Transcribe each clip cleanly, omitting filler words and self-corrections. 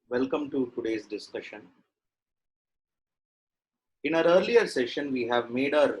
Welcome to today's discussion. In our earlier session, we have made our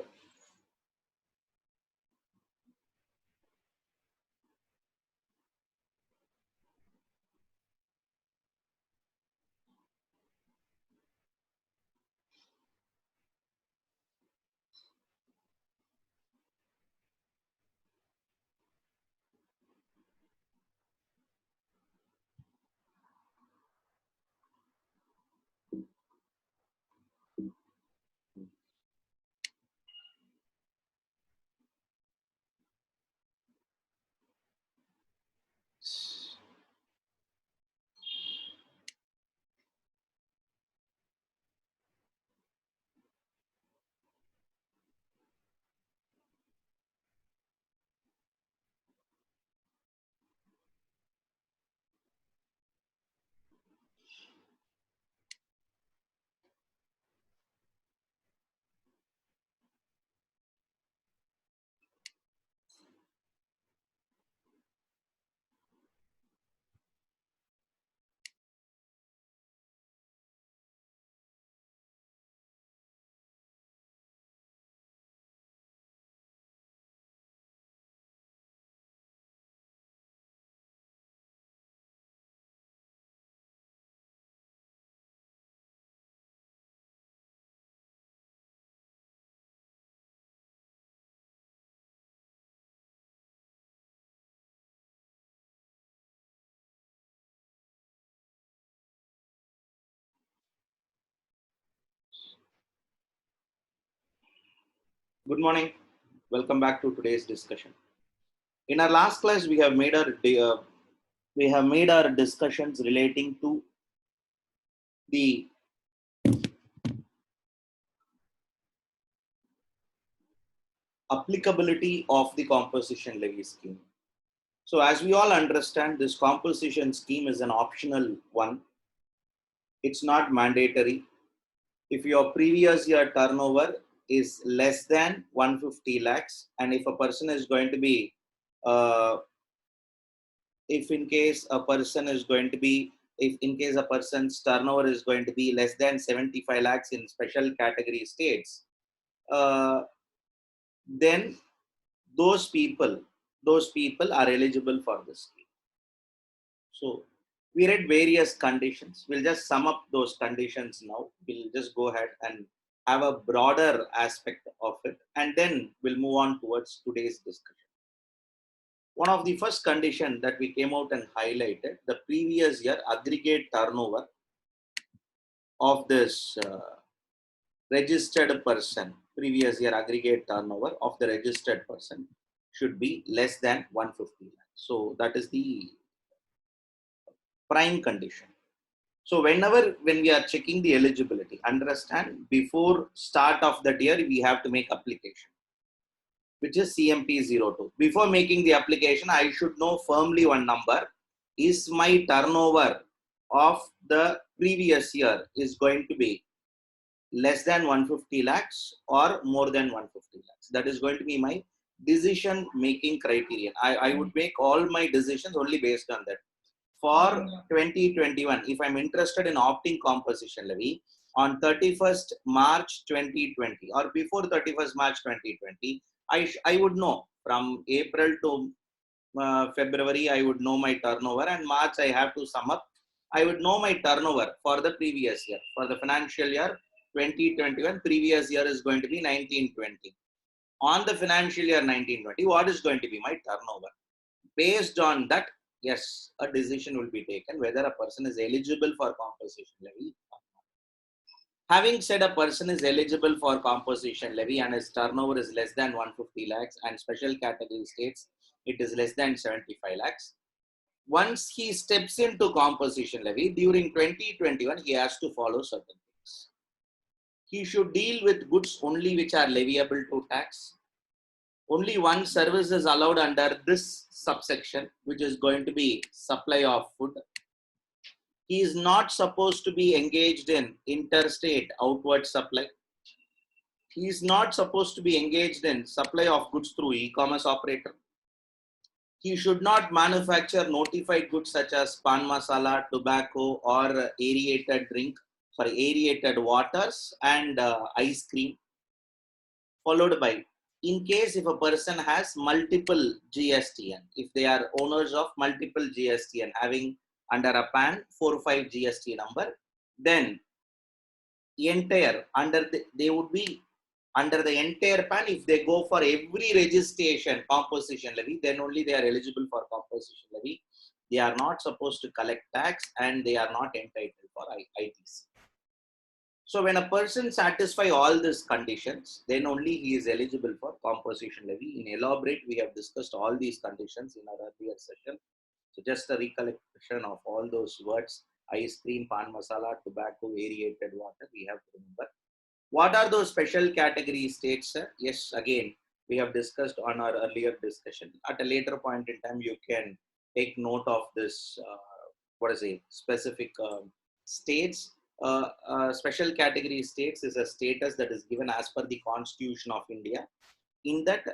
good morning. Welcome back to today's discussion. In our last class, we have made our discussions relating to the applicability of the composition levy scheme. So, as we all understand, this composition scheme is an optional one. It's not mandatory. If your previous year turnover is less than 150 lakhs, and if a person is going to be uh, if in case a person is going to be if in case a person's turnover is going to be less than 75 lakhs in special category states, uh, then those people are eligible for this scheme. So we read various conditions. We'll just sum up those conditions now. We'll just go ahead and have a broader aspect of it, and then we'll move on towards today's discussion. One of the first condition that we came out and highlighted, the previous year aggregate turnover of this registered person, previous year aggregate turnover of the registered person should be less than 150 lakhs. So that is the prime condition. So when we are checking the eligibility, understand before start of that year, we have to make application, which is CMP02. Before making the application, I should know firmly one number. Is my turnover of the previous year is going to be less than 150 lakhs or more than 150 lakhs? That is going to be my decision making criterion. I would make all my decisions only based on that. For 2021, if I'm interested in opting composition levy on 31st March 2020 or before 31st March 2020, I would know from April to February, I would know my turnover, and March I have to sum up. I would know my turnover for the previous year. For the financial year 2021, previous year is going to be 1920. On the financial year 1920, what is going to be my turnover? Based on that, yes, a decision will be taken whether a person is eligible for composition levy. Having said a person is eligible for composition levy and his turnover is less than 150 lakhs and special category states it is less than 75 lakhs. Once he steps into composition levy during 2021, he has to follow certain things. He should deal with goods only which are leviable to tax. Only one service is allowed under this subsection, which is going to be supply of food. He is not supposed to be engaged in interstate outward supply. He is not supposed to be engaged in supply of goods through e-commerce operator. He should not manufacture notified goods such as pan masala, tobacco, or aerated waters and ice cream. Followed by, in case if a person has multiple GSTN, if they are owners of multiple GSTN having under a PAN 4 or 5 GST number, then entire they would be under the entire PAN. If they go for every registration composition levy, then only they are eligible for composition levy. They are not supposed to collect tax and they are not entitled for ITC. So when a person satisfy all these conditions, then only he is eligible for composition levy. In elaborate, we have discussed all these conditions in our earlier session. So just a recollection of all those words: ice cream, pan masala, tobacco, aerated water. We have to remember. What are those special category states? Yes, again, we have discussed on our earlier discussion. At a later point in time, you can take note of this, specific states. Special category states is a status that is given as per the Constitution of India. In that,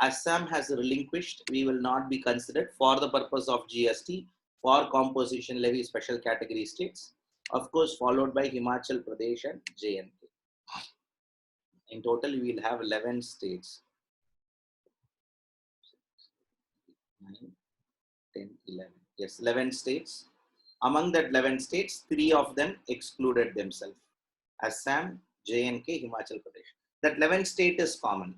Assam has relinquished, we will not be considered for the purpose of GST for composition levy special category states. Of course, followed by Himachal Pradesh and JNK. In total, we will have 11 states. 9, 10, 11. Yes, 11 states. Among that 11 states, 3 of them excluded themselves: Assam, JNK, Himachal Pradesh. That 11 state is common.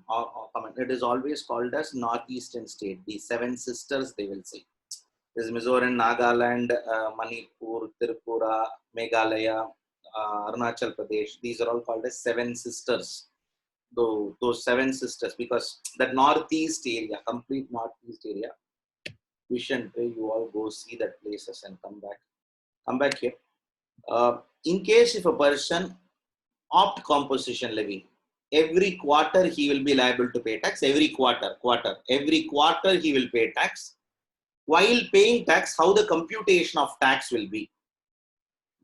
It is always called as Northeastern state, the 7 sisters, they will say. This is Mizoram, Nagaland, Manipur, Tripura, Meghalaya, Arunachal Pradesh. These are all called as 7 sisters. Those 7 sisters, because that northeast area, complete northeast area, vision, you all go see that places and come back here. In case if a person opt composition levy, every quarter he will be liable to pay tax. Every quarter he will pay tax. While paying tax, how the computation of tax will be?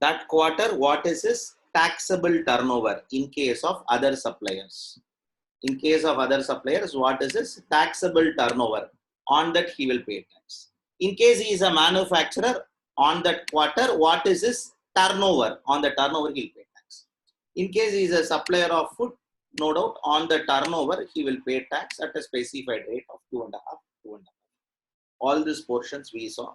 That quarter, what is his taxable turnover in case of other suppliers? In case of other suppliers, what is his taxable turnover? On that he will pay tax. In case he is a manufacturer, on that quarter, what is his turnover? On the turnover he will pay tax. In case he is a supplier of food, no doubt on the turnover he will pay tax at a specified rate of 2.5%. All these portions we saw.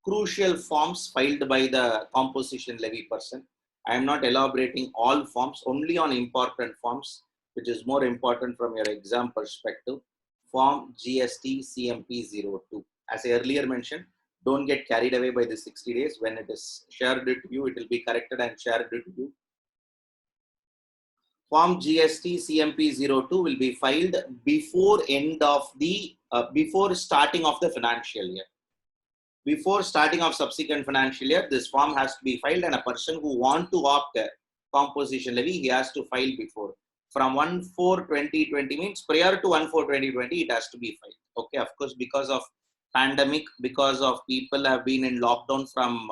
Crucial forms filed by the composition levy person. I am not elaborating all forms, only on important forms, which is more important from your exam perspective. Form GST CMP02. As I earlier mentioned, don't get carried away by the 60 days. When it is shared to you, it will be corrected and shared to you. Form GST CMP02 will be filed before before starting of the financial year. Before starting of subsequent financial year, this form has to be filed, and a person who wants to opt composition levy, he has to file before. From 1/4/2020 means prior to 1/4/2020, it has to be filed. Okay, of course, because of pandemic, because of people have been in lockdown from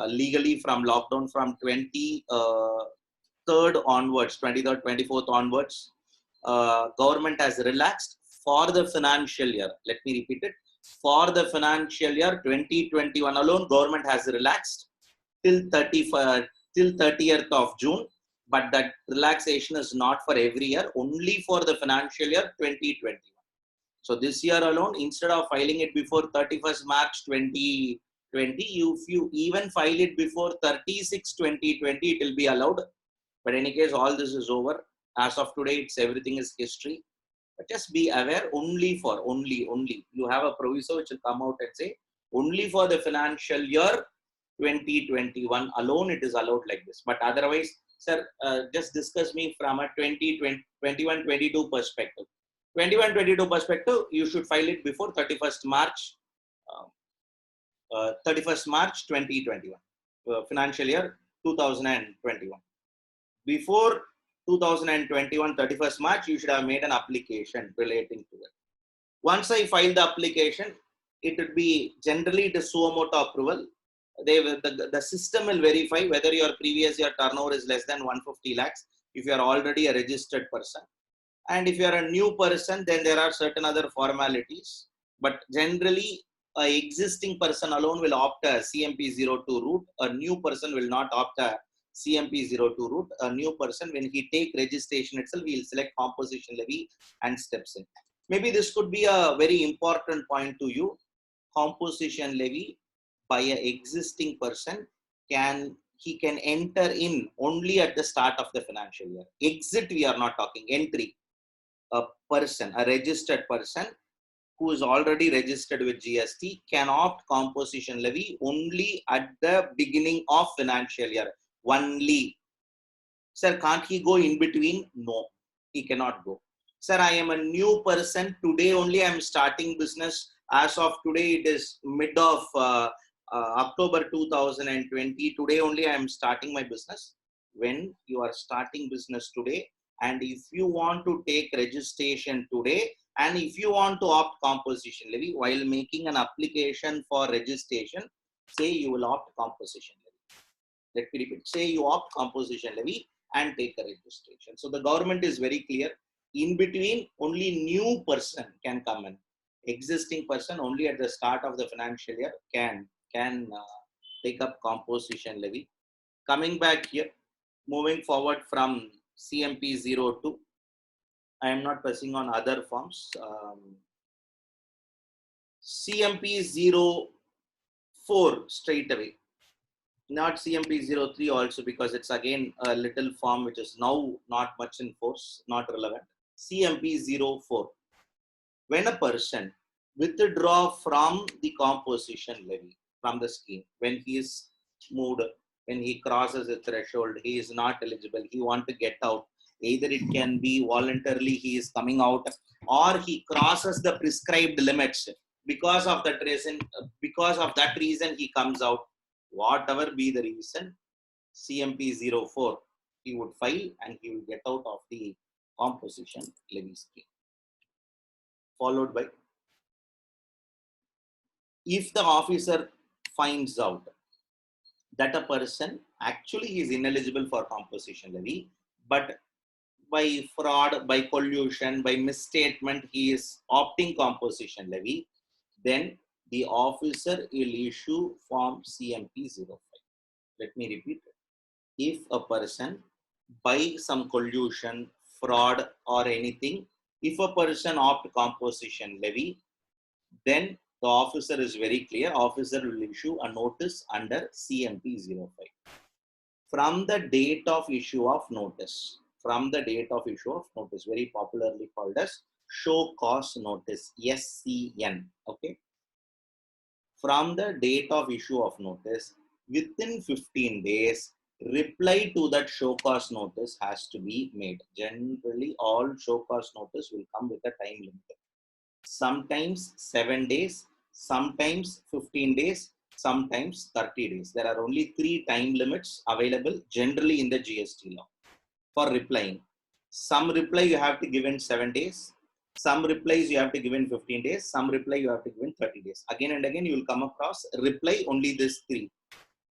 legally from lockdown from 23rd onwards, 23rd, 24th onwards, government has relaxed for the financial year. Let me repeat it. For the financial year 2021 alone, government has relaxed till 30th of June. But that relaxation is not for every year, only for the financial year 2021. So this year alone, instead of filing it before 31st March 2020, if you even file it before 36/2020, it will be allowed. But in any case, all this is over. As of today, everything is history. But just be aware, only. You have a proviso which will come out and say, only for the financial year 2021 alone, it is allowed like this. But otherwise, sir, just discuss me from a 2021-22 perspective. 21-22 perspective, you should file it before 31st March 2021, financial year 2021. Before 2021, 31st March, you should have made an application relating to it. Once I file the application, it would be generally the suo motu approval. The system will verify whether your previous year turnover is less than 150 lakhs if you are already a registered person. And if you are a new person, then there are certain other formalities. But generally, a existing person alone will opt a CMP02 route. A new person will not opt a CMP02 route. A new person, when he take registration itself, he will select composition levy and steps in. Maybe this could be a very important point to you. Composition levy by an existing person he can enter in only at the start of the financial year. Exit, we are not talking. Entry, a person, a registered person who is already registered with GST can opt composition levy only at the beginning of financial year. Only. Sir, can't he go in between? No, he cannot go. Sir, I am a new person. Today only I am starting business. As of today, it is mid of October 2020. Today only I am starting my business. When you are starting business today, and if you want to take registration today, and if you want to opt composition levy while making an application for registration, say you will opt composition levy. Let me repeat. Say you opt composition levy and take a registration. So the government is very clear. In between, only new person can come in. Existing person only at the start of the financial year can take up composition levy. Coming back here, moving forward from CMP02, I am not pressing on other forms. CMP04 straight away. Not CMP03 also, because it's again a little form which is now not much in force, not relevant. CMP04. When a person withdraw from the composition levy, from the scheme, when he is moved, when he crosses the threshold, he is not eligible, he want to get out. Either it can be voluntarily he is coming out, or he crosses the prescribed limits. Because of that reason, he comes out. Whatever be the reason, CMP04, he would file and he will get out of the composition levy scheme. Followed by, if the officer finds out that a person actually is ineligible for composition levy, but by fraud, by collusion, by misstatement, he is opting composition levy, then the officer will issue form CMP05. Let me repeat it. If a person by some collusion, fraud or anything, if a person opt composition levy, then the officer is very clear. Officer will issue a notice under CMP05. From the date of issue of notice, very popularly called as show cause notice, SCN. Okay. From the date of issue of notice, within 15 days, reply to that show cause notice has to be made. Generally, all show cause notice will come with a time limit. Sometimes 7 days, sometimes 15 days, sometimes 30 days. There are only 3 time limits available generally in the GST law for replying. Some reply you have to give in 7 days. Some replies you have to give in 15 days. Some reply you have to give in 30 days. Again and again, you will come across reply only this 3.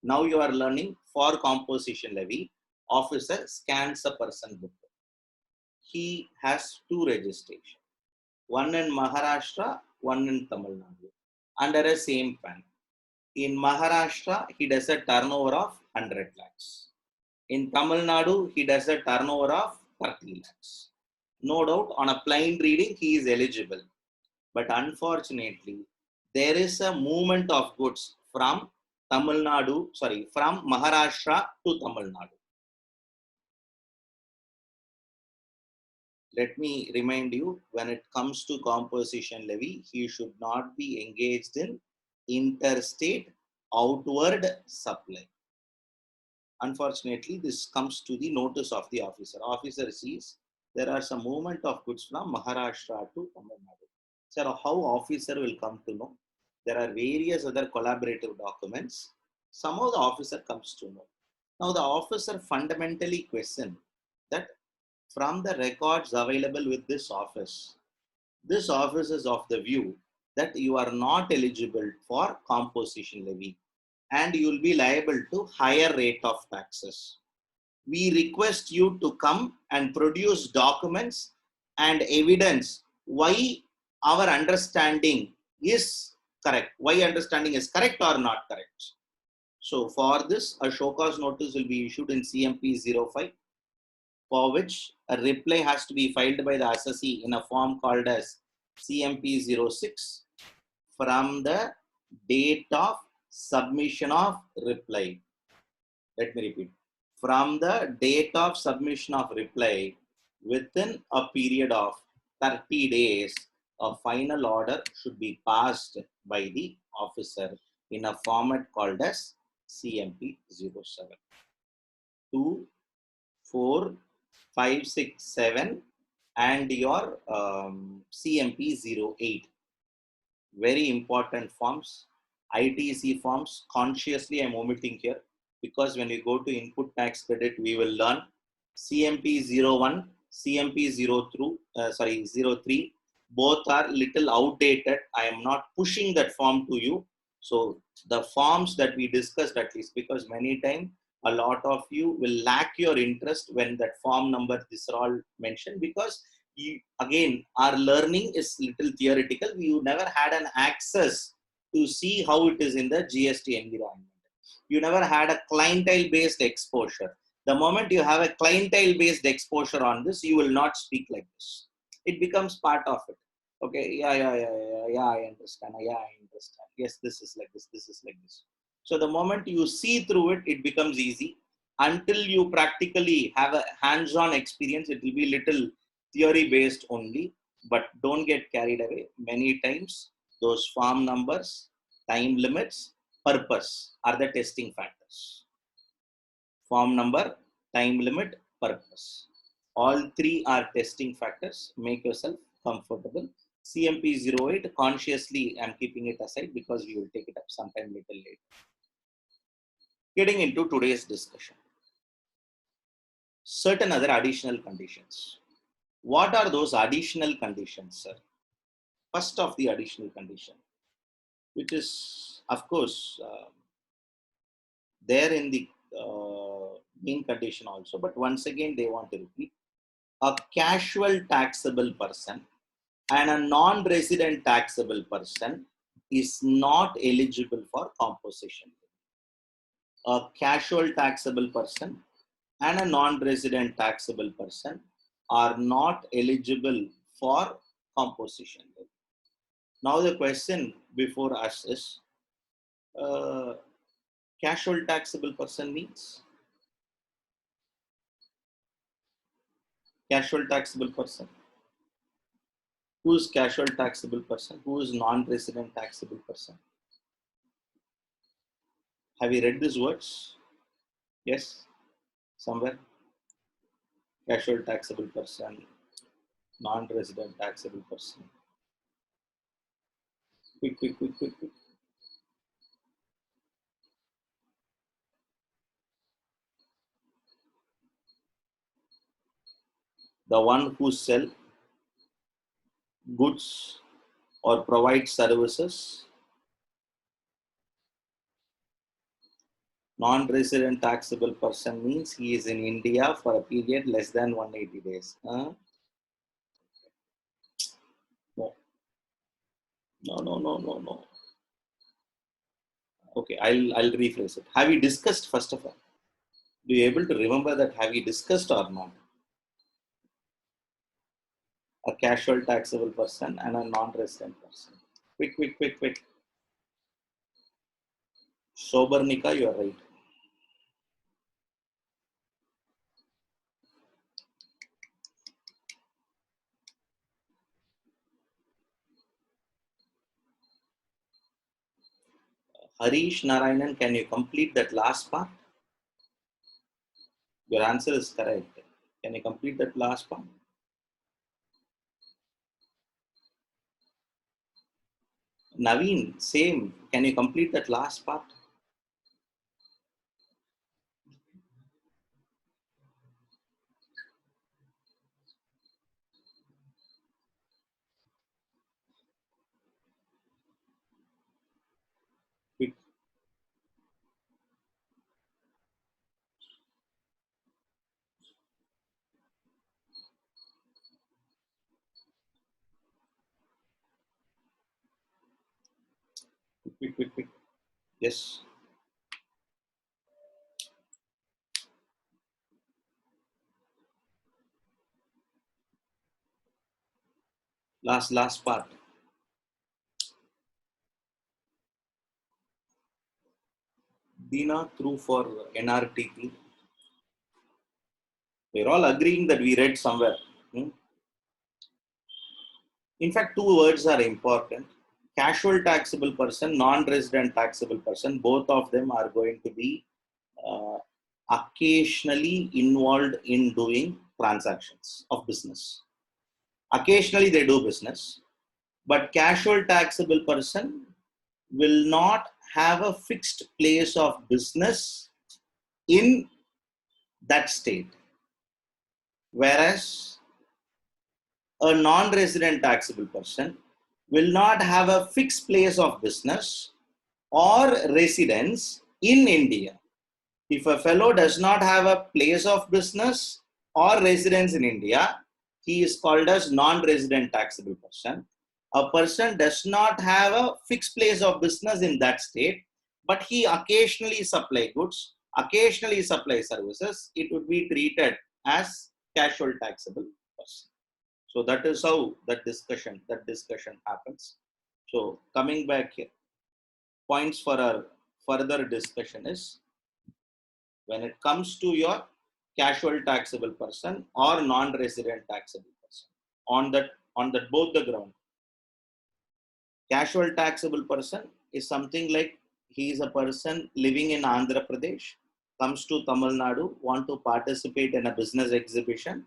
Now you are learning for composition levy. Officer scans a person book. He has 2 registrations. One in Maharashtra, one in Tamil Nadu, under a same PAN. In Maharashtra, he does a turnover of 100 lakhs. In Tamil Nadu, he does a turnover of 30 lakhs. No doubt, on a plain reading, he is eligible. But unfortunately, there is a movement of goods from Maharashtra to Tamil Nadu. Let me remind you, when it comes to composition levy, he should not be engaged in interstate outward supply. Unfortunately, this comes to the notice of the officer. Officer sees there are some movement of goods from Maharashtra to Tamil Nadu. Sir, how officer will come to know? There are various other collaborative documents. Somehow the officer comes to know. Now the officer fundamentally questions that from the records available with this office is of the view that you are not eligible for composition levy and you will be liable to higher rate of taxes. We request you to come and produce documents and evidence why our understanding is correct. Y understanding is correct or not correct. So for this, a show cause notice will be issued in CMP 05, for which a reply has to be filed by the assessee in a form called as CMP 06 from the date of submission of reply. Let me repeat. From the date of submission of reply, within a period of 30 days, a final order should be passed by the officer in a format called as CMP 07. 2, 4, 5, 6, 7, and your CMP 08. Very important forms. ITC forms, consciously I'm omitting here because when we go to input tax credit, we will learn CMP 01, CMP 03, both are little outdated. I am not pushing that form to you. So the forms that we discussed, at least, because many times a lot of you will lack your interest when that form number, these are all mentioned, because again, our learning is little theoretical. You never had an access to see how it is in the GST environment. You never had a clientele-based exposure. The moment you have a clientele-based exposure on this, you will not speak like this. It becomes part of it. Okay, yeah, I understand. Yeah, I understand. Yes, this is like this. This is like this. So the moment you see through it, it becomes easy. Until you practically have a hands-on experience, it will be little theory based only, but don't get carried away. Many times those farm numbers, time limits, purpose are the testing factors. Farm number, time limit, purpose. All three are testing factors. Make yourself comfortable. CMP 08, consciously I'm keeping it aside because we will take it up sometime little later. Getting into today's discussion. Certain other additional conditions. What are those additional conditions, sir? First of the additional condition, which is, of course, there in the main condition also, but once again, they want to repeat. A casual taxable person and a non-resident taxable person is not eligible for composition. A casual taxable person and a non-resident taxable person are not eligible for composition. Now the question before us is, casual taxable person means? Casual taxable person. Who is casual taxable person? Who is non-resident taxable person? Have you read these words? Yes? Somewhere? Casual taxable person, non-resident taxable person. Quick. The one who sell goods or provide services. Non-resident taxable person means he is in India for a period less than 180 days. No. No. Okay, I'll rephrase it. Have you discussed first of all? Do you able to remember that? Have you discussed or not? A casual taxable person and a non-resident person. Quick. Sobernika, you are right. Harish Narayanan, can you complete that last part? Your answer is correct. Can you complete that last part? Naveen, same. Can you complete that last part? Quick. Quick. Yes. Last part. Dina through for NRTP. We're all agreeing that we read somewhere. Hmm? In fact, two words are important. Casual taxable person, non-resident taxable person, both of them are going to be occasionally involved in doing transactions of business. Occasionally they do business, but casual taxable person will not have a fixed place of business in that state. Whereas a non-resident taxable person will not have a fixed place of business or residence in India. If a fellow does not have a place of business or residence in India, he is called as non-resident taxable person. A person does not have a fixed place of business in that state, but he occasionally supply goods, occasionally supply services. It would be treated as casual taxable person. So that is how that discussion happens. So coming back here, points for our further discussion is, when it comes to your casual taxable person or non-resident taxable person, on that both the ground, casual taxable person is something like he is a person living in Andhra Pradesh, comes to Tamil Nadu, want to participate in a business exhibition.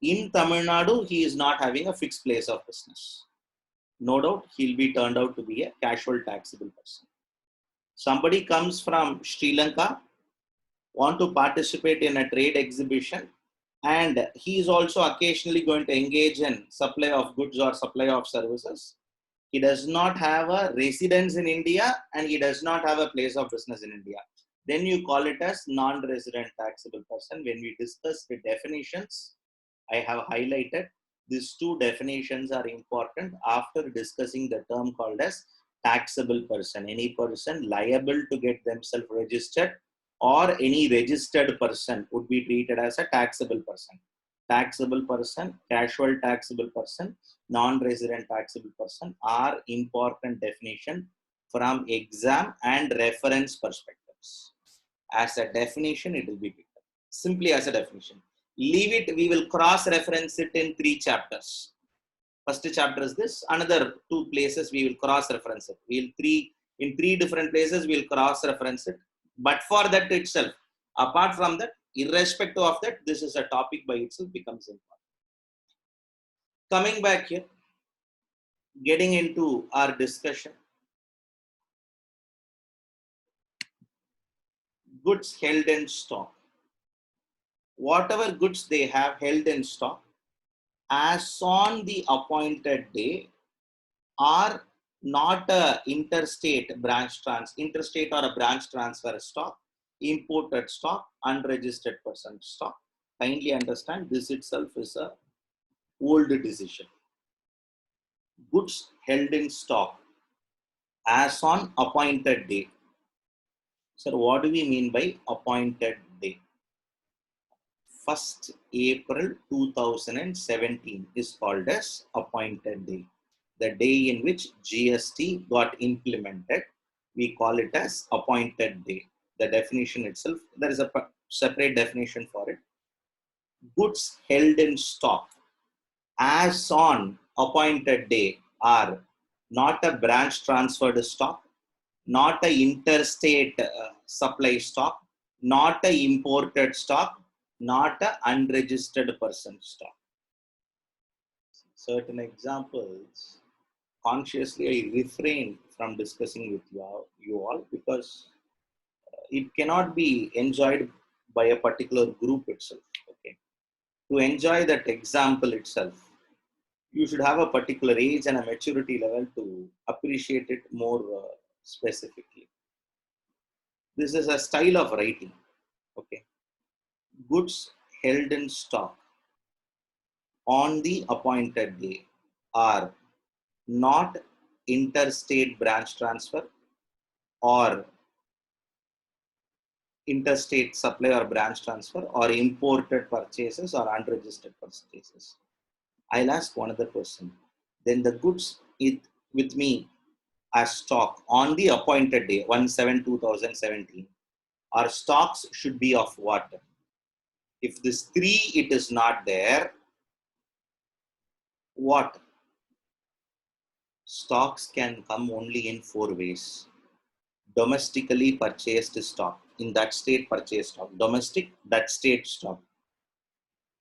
In Tamil Nadu, he is not having a fixed place of business. No doubt he'll be turned out to be a casual taxable person. Somebody comes from Sri Lanka, want to participate in a trade exhibition, and he is also occasionally going to engage in supply of goods or supply of services. He does not have a residence in India and he does not have a place of business in India. Then you call it as non-resident taxable person. When we discuss the definitions, I have highlighted these two definitions are important after discussing the term called as taxable person. Any person liable to get themselves registered or any registered person would be treated as a taxable person. Taxable person, casual taxable person, non-resident taxable person are important definition from exam and reference perspectives. As a definition, it will be picked up. Simply as a definition. Leave it, we will cross-reference it in 3 chapters. First chapter is this, another 2 places we will cross-reference it. In 3 different places, we will cross-reference it. But for that itself, apart from that, irrespective of that, this is a topic by itself becomes important. Coming back here, getting into our discussion, goods held in stock. Whatever goods they have held in stock, as on the appointed day, are not a interstate or a branch transfer stock, imported stock, unregistered person stock. Kindly understand, this itself is a old decision. Goods held in stock as on appointed day. Sir, what do we mean by appointed day? 1st April 2017 is called as appointed day. The day in which GST got implemented, we call it as appointed day. The definition itself, there is a separate definition for it. Goods held in stock as on appointed day are not a branch transferred stock, not a interstate supply stock, not a imported stock, not a unregistered person stock. Certain examples, consciously I refrain from discussing with you all because it cannot be enjoyed by a particular group itself. Okay, to enjoy that example itself, you should have a particular age and a maturity level to appreciate it more specifically. This is a style of writing. Okay, goods held in stock on the appointed day are not interstate branch transfer, or interstate supply or branch transfer or imported purchases or unregistered purchases. I'll ask one other question. Then the goods with me as stock on the appointed day, 1/7/2017, our stocks should be of what? If this 3 it is not there, what? Stocks can come only in 4 ways. Domestically purchased stock, in that state purchased stock, domestic, that state stock.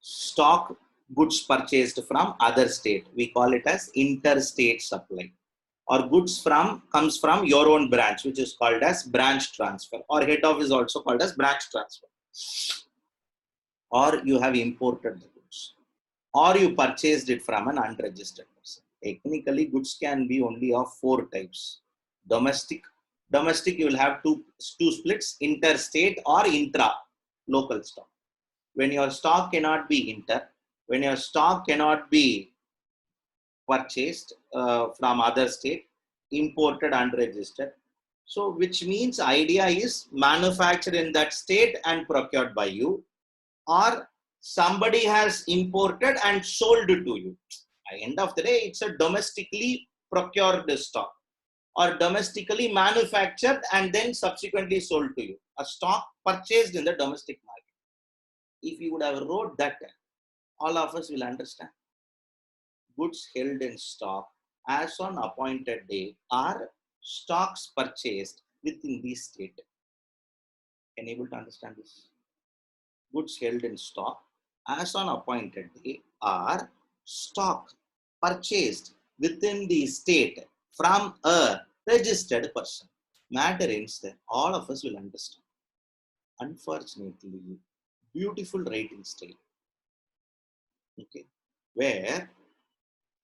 Stock goods purchased from other state, we call it as interstate supply. Or goods comes from your own branch, which is called as branch transfer, or head office also called as branch transfer. Or you have imported the goods, or you purchased it from an unregistered person. Technically, goods can be only of 4 types. Domestic you will have two splits: interstate or intra local stock. When your stock cannot be when your stock cannot be purchased from other state, imported, unregistered. So which means idea is manufactured in that state and procured by you, or somebody has imported and sold it to you. At the end of the day, it's a domestically procured stock, or domestically manufactured and then subsequently sold to you. A stock purchased in the domestic market. If you would have wrote that, all of us will understand. Goods held in stock as on appointed day are stocks purchased within the state. Can you able to understand this? Goods held in stock as on appointed day are stock purchased within the state from a registered person. Matter ends there. All of us will understand. Unfortunately, beautiful writing style. Okay, where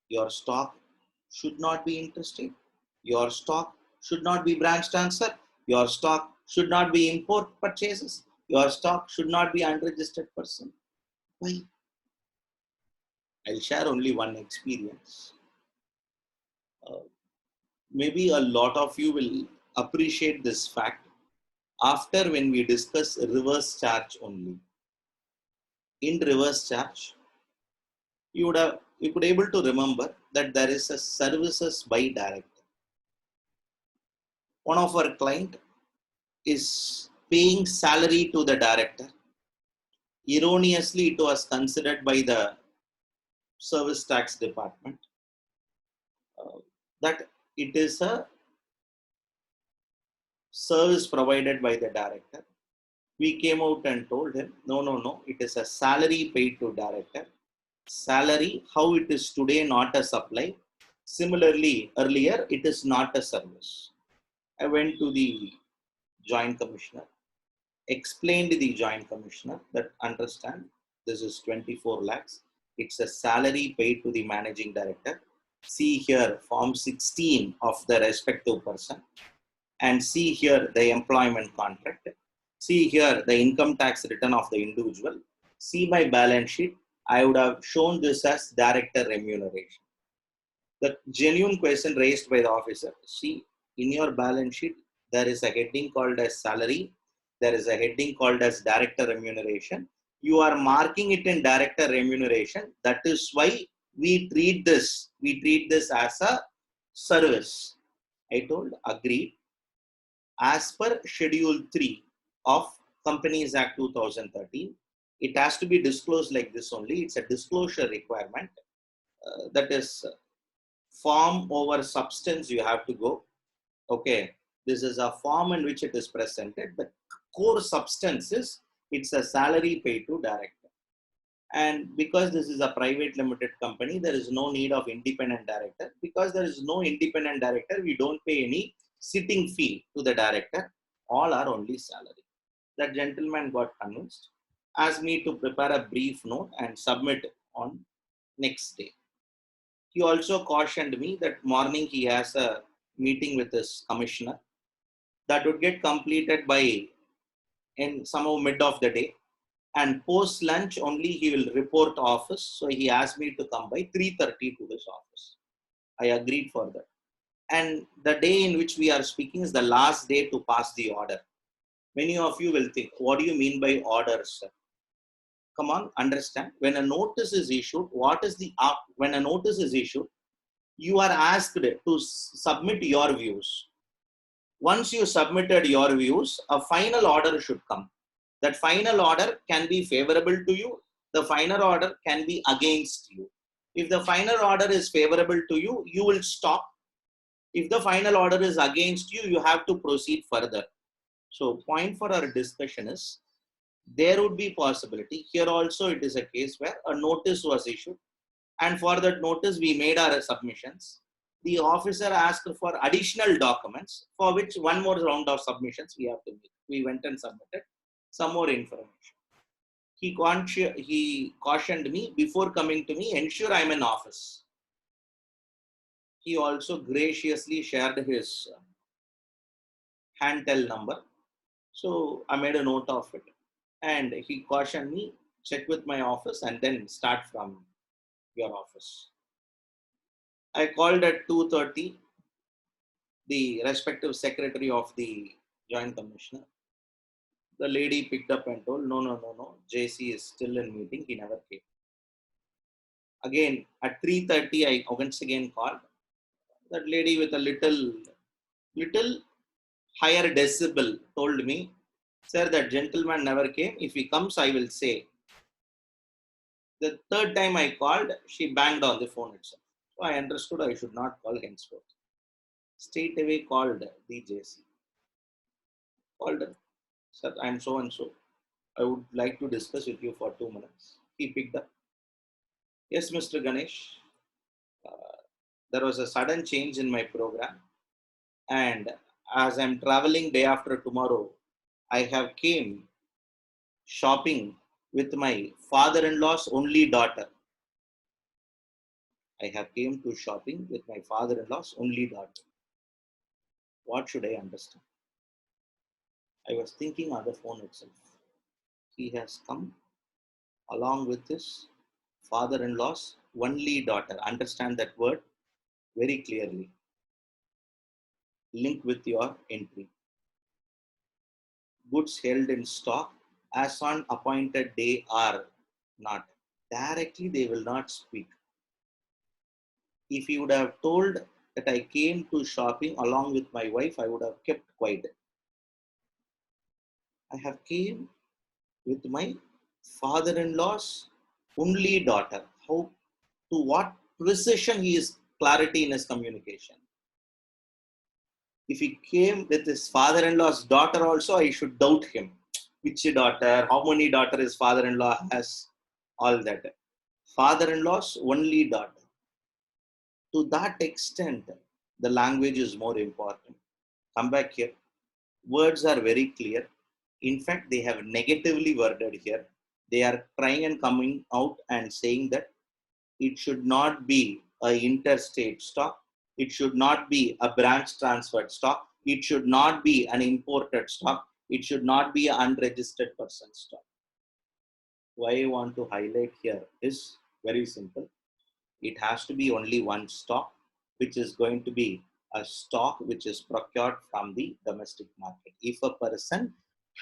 your stock should not be interstate, your stock should not be branch transfer, your stock should not be import purchases, your stock should not be unregistered person. Why? I'll share only one experience. Maybe a lot of you will appreciate this fact after when we discuss reverse charge only. In reverse charge, you could able to remember that there is a services by director. One of our client is paying salary to the director. Erroneously, it was considered by the service tax department that it is a service provided by the director. We came out and told him, no, it is a salary paid to director. Salary, how it is today, not a supply. Similarly, earlier, it is not a service. I went to the Joint Commissioner, explained to the Joint Commissioner that understand this is 24 lakhs. It's a salary paid to the Managing Director. See here Form 16 of the respective person, and see here the employment contract. See here the income tax return of the individual. See my balance sheet. I would have shown this as director remuneration. The genuine question raised by the officer: see, in your balance sheet, there is a heading called as salary. There is a heading called as director remuneration. You are marking it in director remuneration. That is why we treat this as a service. I told, agreed. As per Schedule 3 of Companies Act 2013, it has to be disclosed like this only. It's a disclosure requirement. That is form over substance you have to go. Okay, this is a form in which it is presented. The core substance is it's a salary paid to director. And because this is a private limited company, there is no need of independent director. Because there is no independent director, we don't pay any sitting fee to the director. All are only salary. That gentleman got convinced, asked me to prepare a brief note and submit on next day. He also cautioned me that morning he has a meeting with his commissioner that would get completed by in somehow mid of the day, and post lunch only he will report to office. So he asked me to come by 3:30 to his office. I agreed for that. and the day in which we are speaking is the last day to pass the order. Many of you will think, what do you mean by orders, sir? Come on, understand. When a notice is issued, when a notice is issued, you are asked to submit your views. Once you submitted your views, a final order should come. That final order can be favorable to you. The final order can be against you. If the final order is favorable to you, you will stop. If the final order is against you, you have to proceed further. So point for our discussion is, there would be possibility. Here also it is a case where a notice was issued, and for that notice we made our submissions. The officer asked for additional documents, for which one more round of submissions we have to make. We went and submitted some more information. He cautioned me before coming to me, ensure I'm in office. He also graciously shared his handtel number. So I made a note of it. And he cautioned me, check with my office and then start from your office. I called at 2:30 the respective secretary of the Joint Commissioner. The lady picked up and told, no, JC is still in meeting, he never came. Again, at 3:30, I once again called. That lady with a little higher decibel told me, sir, that gentleman never came. If he comes, I will say. The third time I called, she banged on the phone itself. So I understood I should not call henceforth. Straight away called the JC. Called her, sir, I'm so and so. I would like to discuss with you for 2 minutes. He picked up. Yes, Mr. Ganesh. There was a sudden change in my program, and as I'm traveling day after tomorrow, I have came shopping with my father-in-law's only daughter. I have came to shopping with my father-in-law's only daughter. What should I understand? I was thinking on the phone itself. He has come along with his father-in-law's only daughter. Understand that word very clearly. Link with your entry. Goods held in stock as on appointed day are not. Directly they will not speak. If you would have told that I came to shopping along with my wife, I would have kept quiet. I have came with my father-in-law's only daughter. How, to what precision he is clarity in his communication. If he came with his father-in-law's daughter also, I should doubt him. Which daughter, how many daughter his father-in-law has, all that. Father-in-law's only daughter. To that extent, the language is more important. Come back here. Words are very clear. In fact, they have negatively worded here. They are trying and coming out and saying that it should not be a interstate stock. It should not be a branch transferred stock. It should not be an imported stock. It should not be an unregistered person stock. Why I want to highlight here is very simple. It has to be only one stock, which is going to be a stock which is procured from the domestic market. If a person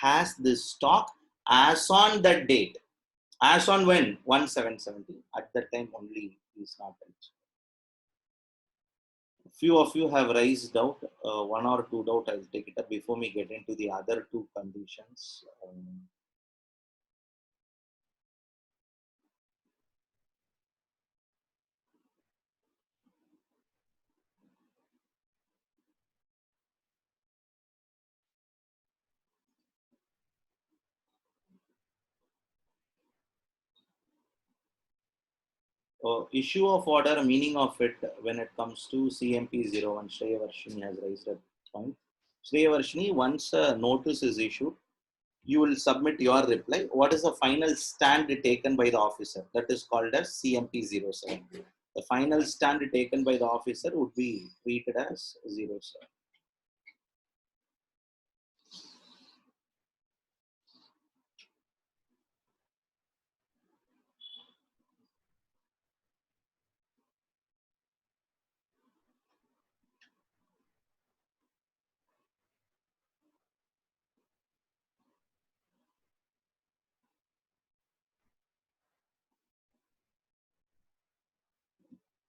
has this stock as on that date, as on when? 1770, at that time only he is not eligible. Few of you have raised doubt, one or two doubt, I'll take it up before we get into the other two conditions. Issue of order, meaning of it when it comes to CMP01, Shreya Varshini has raised a point. Shreya Varshini, once a notice is issued, you will submit your reply. What is the final stand taken by the officer? That is called as CMP07. The final stand taken by the officer would be treated as 07.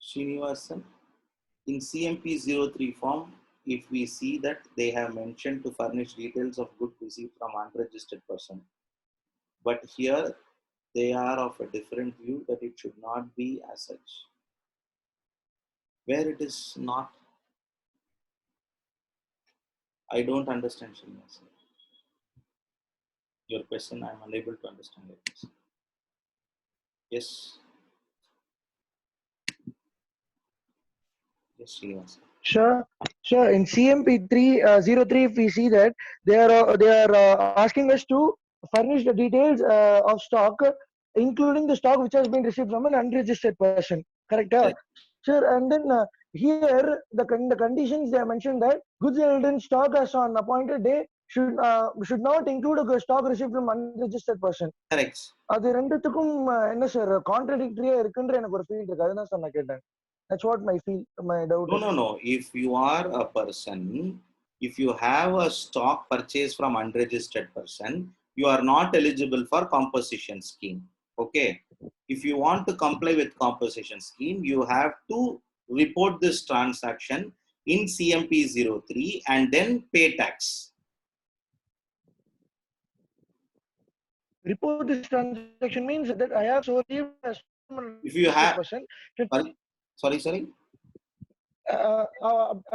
Srinivasan, in CMP03 form, if we see that they have mentioned to furnish details of goods received from unregistered person, but here they are of a different view that it should not be as such. Where it is not, I don't understand, Srinivasan. Your question, I am unable to understand it. Yes. Yes, Srinivasan. Sure. Sure. In CMP 03, if we see that they are asking us to furnish the details of stock, including the stock which has been received from an unregistered person. Correct? Correct. Sure. And then here the conditions they have mentioned that goods held in stock as on appointed day should not include a stock received from unregistered person. Correct. அது ரெண்டுத்துக்கும் என்ன sir கான்ட்ரடிக்டரியா இருக்குன்ற எனக்கு ஒரு feel இருக்கு. அதுதான் sir நான் கேட்டேன். That's what my doubt No, is. no, no. If you are a person, if you have a stock purchase from unregistered person, you are not eligible for composition scheme. Okay. If you want to comply with composition scheme, you have to report this transaction in CMP03 and then pay tax. Report this transaction means that I have so received as If you have, person. sorry.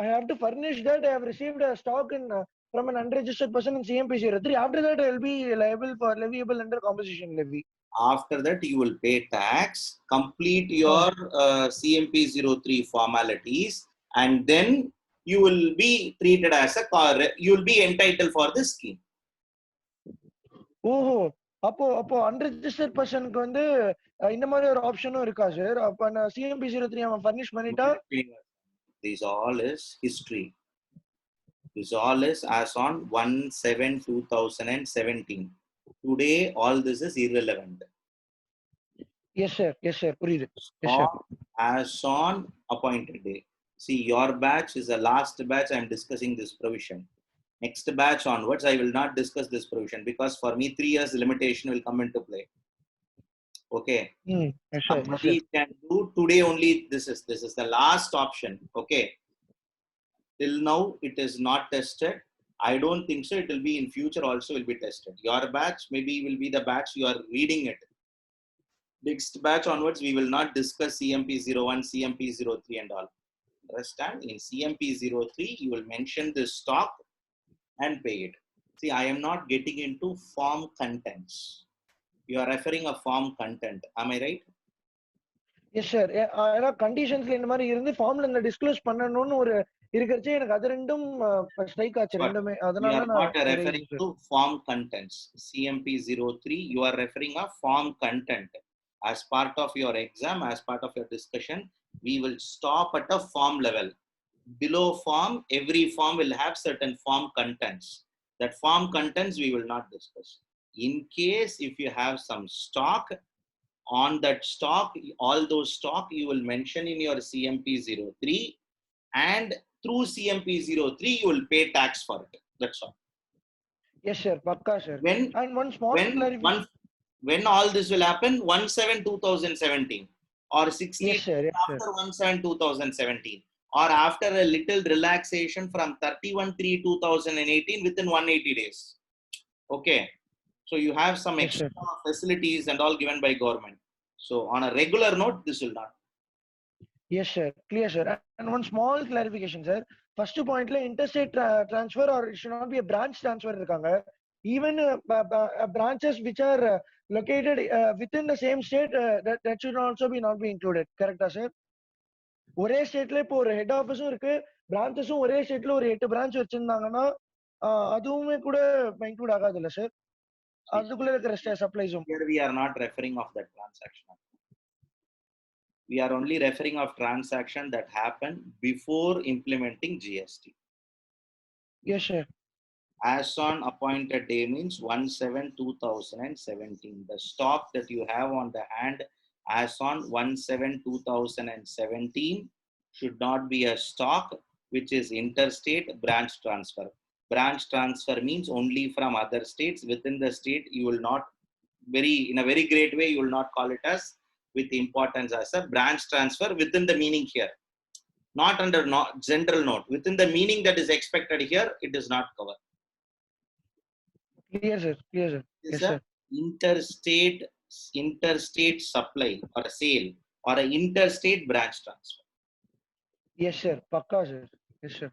I have to furnish that I have received a stock from an unregistered person in CMP03. After that, I will be liable for leviable under composition levy. After that, you will pay tax, complete your CMP03 formalities, and then you will be treated as you will be entitled for this scheme. ஓஹோ, அப்போ unregistered பர்சனுக்கு வந்து இந்த மாதிரி ஒரு ஆப்ஷனும் இருக்கா sir? அப்ப நான் CMP03 அவன் ஃபர்னிஷ் பண்ணிட்டா This all is history. This all is as on 1/7/2017. Today, all this is irrelevant. Yes sir, புரியுது. Yes sir. As on appointed day. See, your batch is the last batch I am discussing this provision. Next batch onwards, I will not discuss this provision because for me, 3 years limitation will come into play. Okay. Yes, sir. Somebody can do today only. This is the last option. Okay. Till now, it is not tested. I don't think so. It will be in future also will be tested. Your batch maybe will be the batch you are reading it. Next batch onwards, we will not discuss CMP01, CMP03 and all. Understand? In CMP03, you will mention this stock and pay it. See, I am not getting into form contents. You are referring a form content. Am I right? Yes sir. ஏன்னா கண்டிஷன்ஸ்ல இந்த மாதிரி இருந்து ஃபார்ம்ல இந்த disclose பண்ணனும்னு ஒரு இருக்கறச்சே எனக்கு அது ரெண்டும் ஸ்ட்ரைக் ஆச்சு ரெண்டுமே. அதனால நான் not referring to form contents. CMP03, you are referring a form content. As part of your exam, as part of your discussion, we will stop at a form level. Below form, every form will have certain form contents. That form contents we will not discuss. In case if you have some stock, on that stock, all those stock you will mention in your CMP03, and through CMP03 you will pay tax for it. That's all. Yes sir, pakka sir. And one small when all this will happen, 1/7/2017 or 16 yes, sir. after 1/7/2017, or after a little relaxation from 31/3/2018 within 180 days. Okay. So you have some extra facilities and all given by government. So on a regular note, this will not. Yes sir, clear sir. And one small clarification sir. First point la interstate transfer or it should not be a branch transfer irukanga. Even branches which are located within the same state, that should also not be included. Correct sir? ஒரே ஸ்டேட்ல இப்போ ஒரு head ஆபீஸும் இருக்கு, பிரான்ச்சஸும் ஒரே ஸ்டேட்ல ஒரு 8 branch வச்சிருந்தாங்கன்னா அதுவுமே கூட இன்க்ளூட் ஆகாது இல்ல சார்? அதுக்குள்ள இருக்கிற சப்ளைஸும். Here we are not referring of that transaction. We are only referring of transaction that happened before implementing GST. Yes sir. As on appointed day means 1/7/2017. The stock that you have on the hand as on 1/7/2017 should not be a stock which is interstate branch transfer. Branch transfer means only from other states. Within the state, you will not in a very great way, you will not call it as with importance as a branch transfer within the meaning here. Not under general note. Within the meaning that is expected here, it is not covered. Clear, sir. Clear, sir. It is Yes, a sir. interstate supply or a sale or an interstate branch transfer. Yes, sir. Pakka, sir. Yes, sir.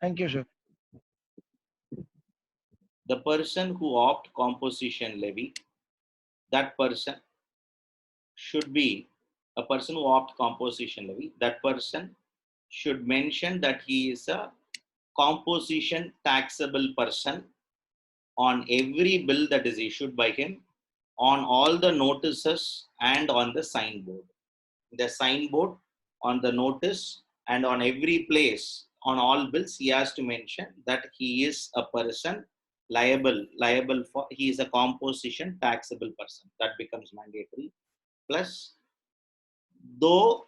Thank you, sir. The person who opt composition levy, that person should be a person who opt composition levy. That person should mention that he is a composition taxable person on every bill that is issued by him, on all the notices and on the signboard. The signboard, on the notice, and on every place, on all bills, he has to mention that he is a person liable for, he is a composition taxable person. That becomes mandatory. Plus, though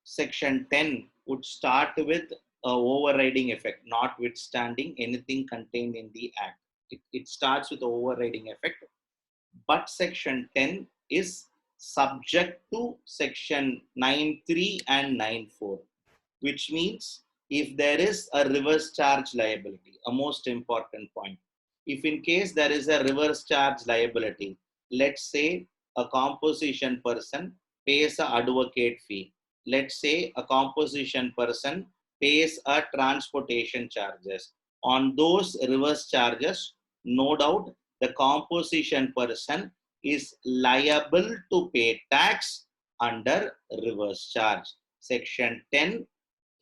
section 10 would start with a overriding effect, notwithstanding anything contained in the act. It starts with overriding effect, but section 10 is subject to section 9.3 and 9.4, which means if there is a reverse charge liability, a most important point, if in case there is a reverse charge liability, let's say a composition person pays a advocate fee, let's say a composition person pays a transportation charges, on those reverse charges, no doubt the composition person is liable to pay tax under reverse charge. Section 10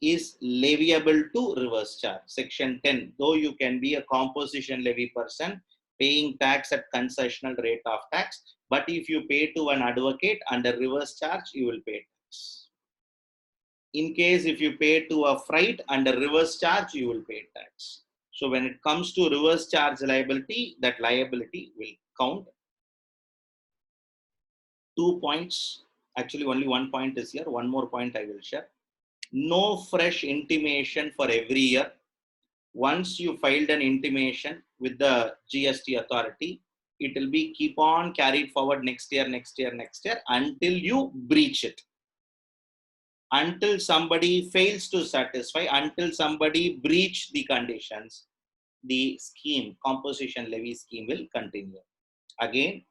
is leviable to reverse charge. Section 10, though you can be a composition levy person paying tax at concessional rate of tax, but if you pay to an advocate under reverse charge, you will pay tax. In case if you pay to a freight under reverse charge, you will pay tax. So when it comes to reverse charge liability, that liability will count. 2 points, actually only 1 point is here, one more point I will share. No fresh intimation for every year. Once you filed an intimation with the GST authority, it will be keep on carried forward next year until you breach it. Until somebody fails to satisfy, until somebody breach the conditions, the scheme, composition levy scheme will continue. Again,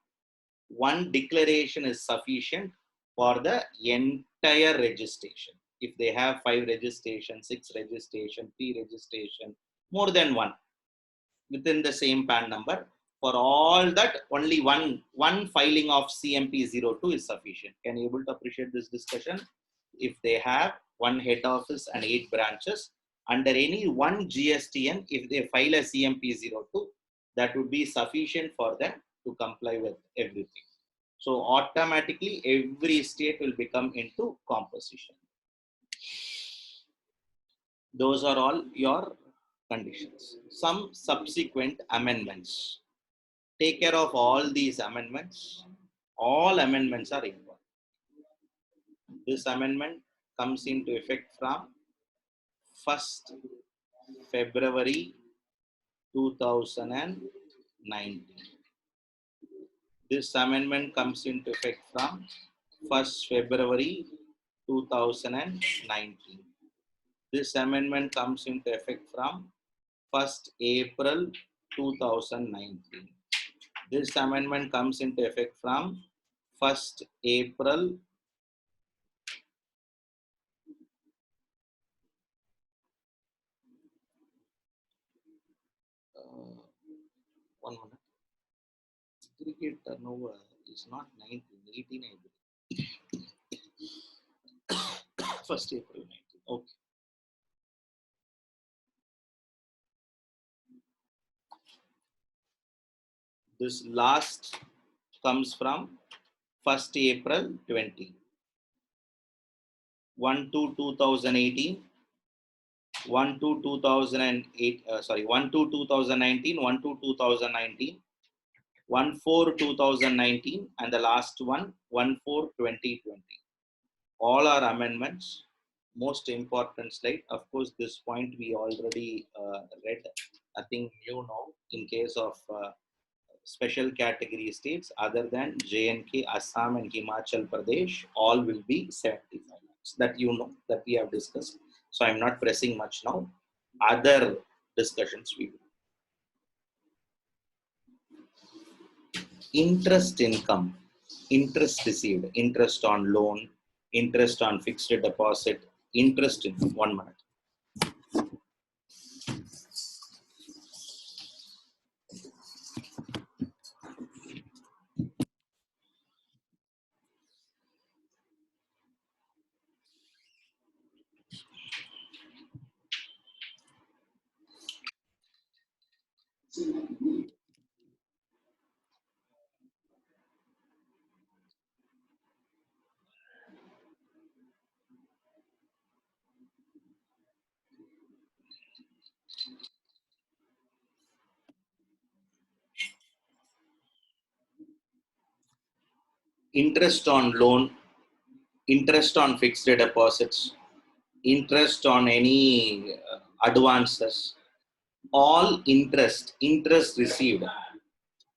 one declaration is sufficient for the entire registration. If they have 5 registration, 6 registration, 3 registration, more than one within the same PAN number, for all that only one filing of CMP02 is sufficient. Can you able to appreciate this discussion? If they have one head office and 8 branches, under any one GSTN, if they file a CMP02, that would be sufficient for them to comply with everything. So automatically every state will become into composition. Those are all your conditions. Some subsequent amendments. Take care of all these amendments. All amendments are important. This amendment comes into effect from 1st February 2019. This amendment comes into effect from 1st February 2019. This amendment comes into effect from 1st April 2019. This amendment comes into effect from 1st April 1 minute. Aggregate turnover is not 19, 18 I believe. 1st April 19. Okay. This last comes from 1st April 20. 1 to 2018, 1 to 2008, 1 to 2019, 1 to 2019, 1/4/2019, and the last one, 1/4/2020. All are amendments. Most important slide. Of course, this point we already read. I think you know, in case of special category states other than J&K, Assam and Himachal Pradesh, all will be 75 lakhs. That you know, that we have discussed. So I'm not pressing much now. Other discussions we will. Interest income, interest received, interest on loan, interest on fixed deposit, interest in 1 minute. Interest on loan, interest on fixed deposits, interest on any advances, all interest received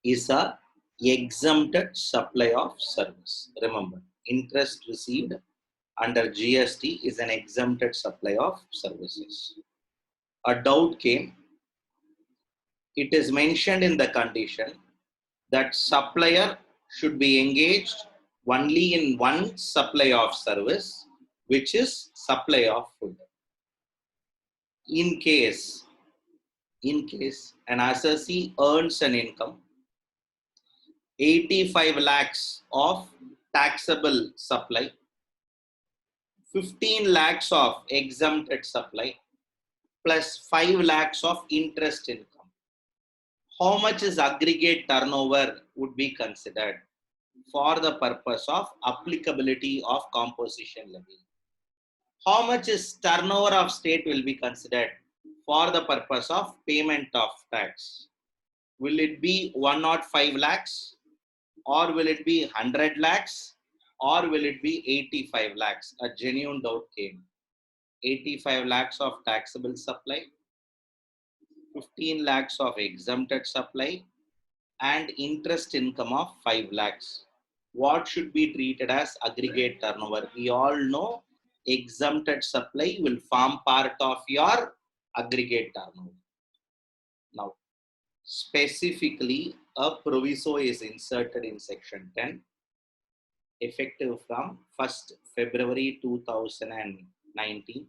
is a exempted supply of service. Remember, interest received under GST is an exempted supply of services. A doubt came. It is mentioned in the condition that supplier should be engaged only in one supply of service, which is supply of food. In case an assessee earns an income 85 lakhs of taxable supply, 15 lakhs of exempted supply, plus 5 lakhs of interest income, how much is aggregate turnover would be considered for the purpose of applicability of composition levy? How much is turnover of state will be considered for the purpose of payment of tax? Will it be 105 lakhs, or will it be 100 lakhs, or will it be 85 lakhs? A genuine doubt came. 85 lakhs of taxable supply, 15 lakhs of exempted supply, and interest income of 5 lakhs. What should be treated as aggregate turnover? We all know exempted supply will form part of your aggregate turnover. Now, specifically, a proviso is inserted in section 10, effective from 1st February 2019.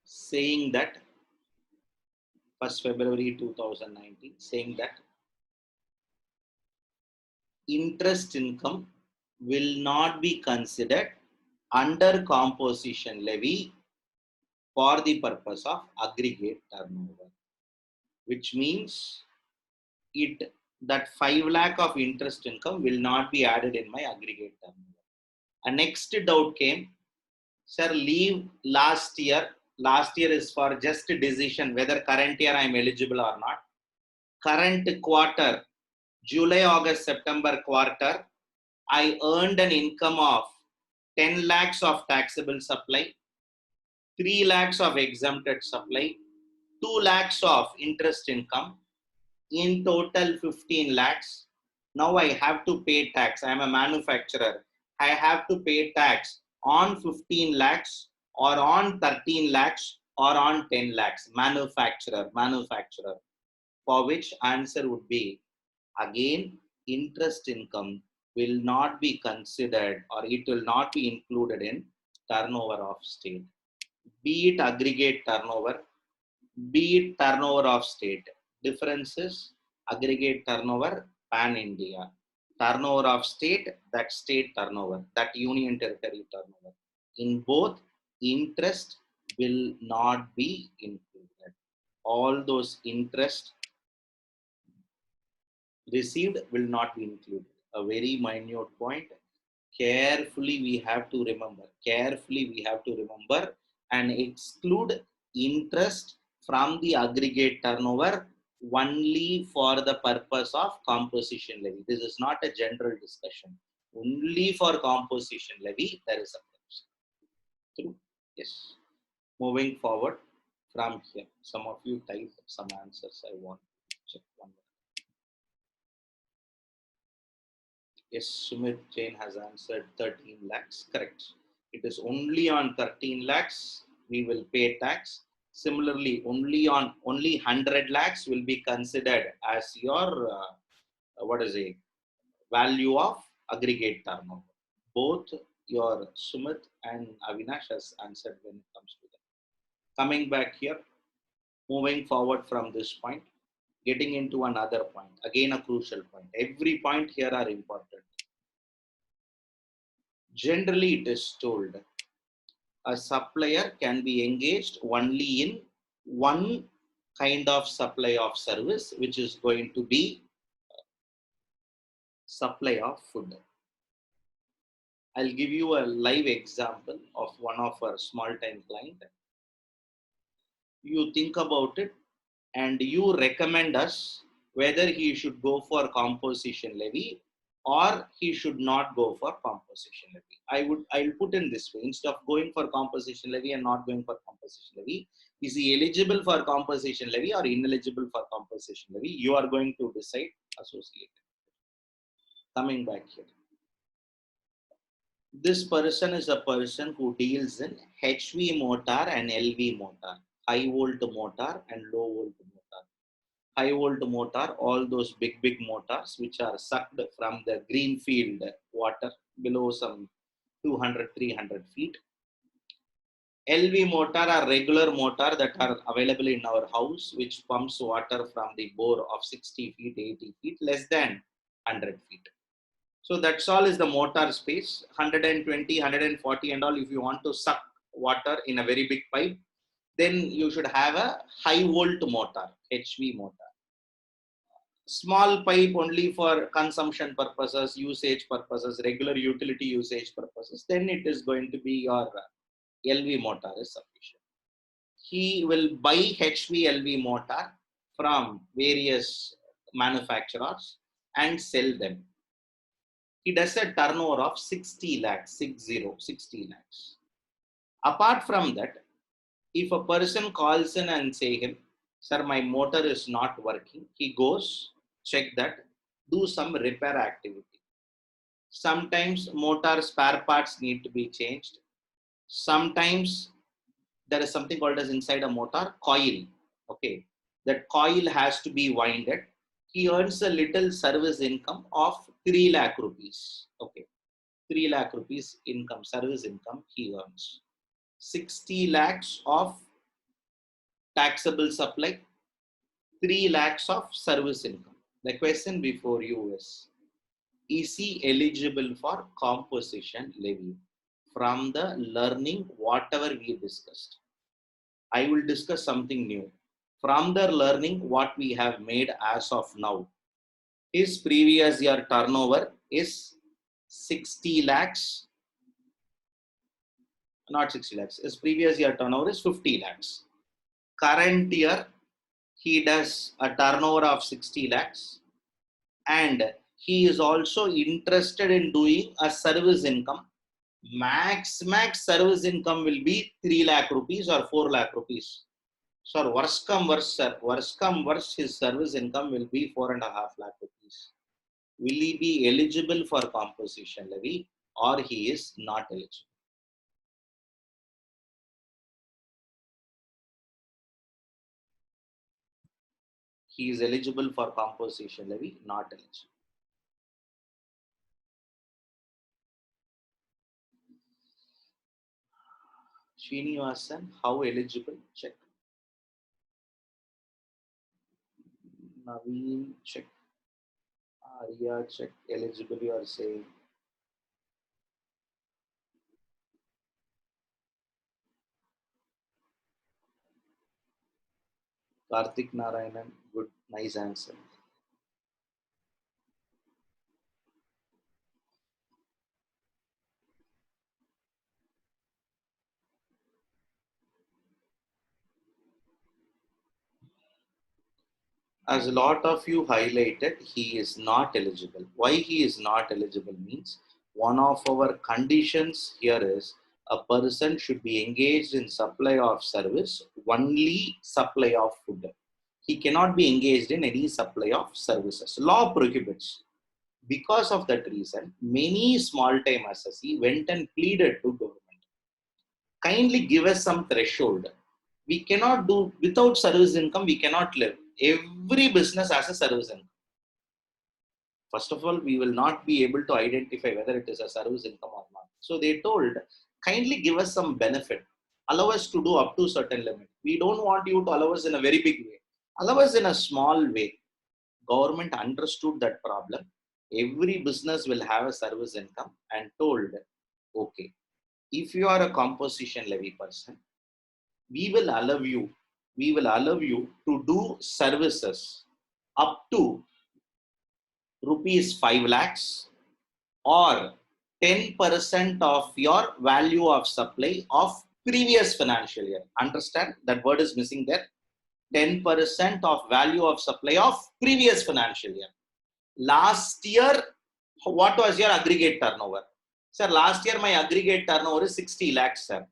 Saying that 1st February 2019, saying that interest income will not be considered under composition levy for the purpose of aggregate turnover, which means it that 5 lakh of interest income will not be added in my aggregate turnover. A next doubt came, sir, leave last year. Last year is for just a decision whether current year I am eligible or not. Current quarter, July, August, September quarter, I earned an income of 10 lakhs of taxable supply, 3 lakhs of exempted supply, 2 lakhs of interest income, in total 15 lakhs. Now I have to pay tax. I am a manufacturer. I have to pay tax on 15 lakhs or on 13 lakhs or on 10 lakhs. Manufacturer, for which answer would be, again, interest income will not be considered, or it will not be included in turnover of state. Be it aggregate turnover, be it turnover of state. Difference is aggregate turnover, pan India. Turnover of state, that state turnover, that union territory turnover. In both, interest will not be included. All those interest received will not be included. A very minute point. Carefully we have to remember. Carefully we have to remember and exclude interest from the aggregate turnover only for the purpose of composition levy. This is not a general discussion. Only for composition levy there is a provision. True? Yes. Moving forward from here, some of you typed some answers. I want to check one more. Yes, Sumit Jain has answered 13 lakhs. Correct. It is only on 13 lakhs we will pay tax. Similarly, only 100 lakhs will be considered as your what is it, value of aggregate turnover. Both your Sumit and Avinash has answered when it comes to that. Coming back here, moving forward from this point, getting into another point, again a crucial point. Every point here are important. Generally, it is told a supplier can be engaged only in one kind of supply of service, which is going to be supply of food. I'll give you a live example of one of our small time client. You think about it and you recommend us whether he should go for composition levy or he should not go for composition levy. I'll put in this way: instead of going for composition levy and not going for composition levy, is he eligible for composition levy or ineligible for composition levy? You are going to decide associated. Coming back here, this person is a person who deals in HV motor and LV motor, high volt motor and low volt motor. High volt motor, all those big motors which are sucked from the greenfield water below some 200, 300 feet. LV motor are regular motor that are available in our house, which pumps water from the bore of 60 feet, 80 feet, less than 100 feet. So that's all is the motor space, 120, 140 and all. If you want to suck water in a very big pipe, then you should have a high volt motor, HV motor. Small pipe only for consumption purposes, usage purposes, regular utility usage purposes, then it is going to be your LV motor is sufficient. He will buy HV LV motor from various manufacturers and sell them. He does a turnover of 60 lakhs, 60 lakhs. Apart from that, if a person calls in and say him, sir, my motor is not working, he goes, check that, do some repair activity. Sometimes motor spare parts need to be changed. Sometimes there is something called as inside a motor coil. Okay, that coil has to be winded. He earns a little service income of 3 lakh rupees. Okay, 3 lakh rupees income, service income he earns. 60 lakhs of taxable supply, 3 lakhs of service income. The question before you is he eligible for composition levy? From the learning, whatever we discussed, I will discuss something new. From the learning, what we have made as of now, his previous year turnover is 60 lakhs, not 60 lakhs, his previous year turnover is 50 lakhs. Current year, he does a turnover of 60 lakhs and he is also interested in doing a service income. Max service income will be 3 lakh rupees or 4 lakh rupees. So worst come worst, sir. Worst come worst, his service income will be 4.5 lakh rupees. Will he be eligible for composition levy or he is not eligible? He is eligible for composition levy, not eligible. Srinivasan, how eligible? Check. Naveen, check. Arya, check. Eligible, you are saying. Karthik Narayanan, good, nice answer. As a lot of you highlighted, he is not eligible. Why he is not eligible means one of our conditions here is A person should be engaged in supply of service, only supply of food. He cannot be engaged in any supply of services. Law prohibits. Because of that reason, many small-time assessee went and pleaded to government. Kindly give us some threshold. We cannot do without service income. We cannot live. Every business has a service income. First of all, we will not be able to identify whether it is a service income or not. So they told, kindly give us some benefit. Allow us to do up to certain limit. We don't want you to allow us in a very big way. Allow us in a small way. Government understood that problem. Every business will have a service income and told, okay, if you are a composition levy person, we will allow you to do services up to rupees 5 lakhs or 10% of your value of supply of previous financial year. Understand that word is missing there. 10% of value of supply of previous financial year. Last year, what was your aggregate turnover? Sir, last year my aggregate turnover is 60 lakhs, sir.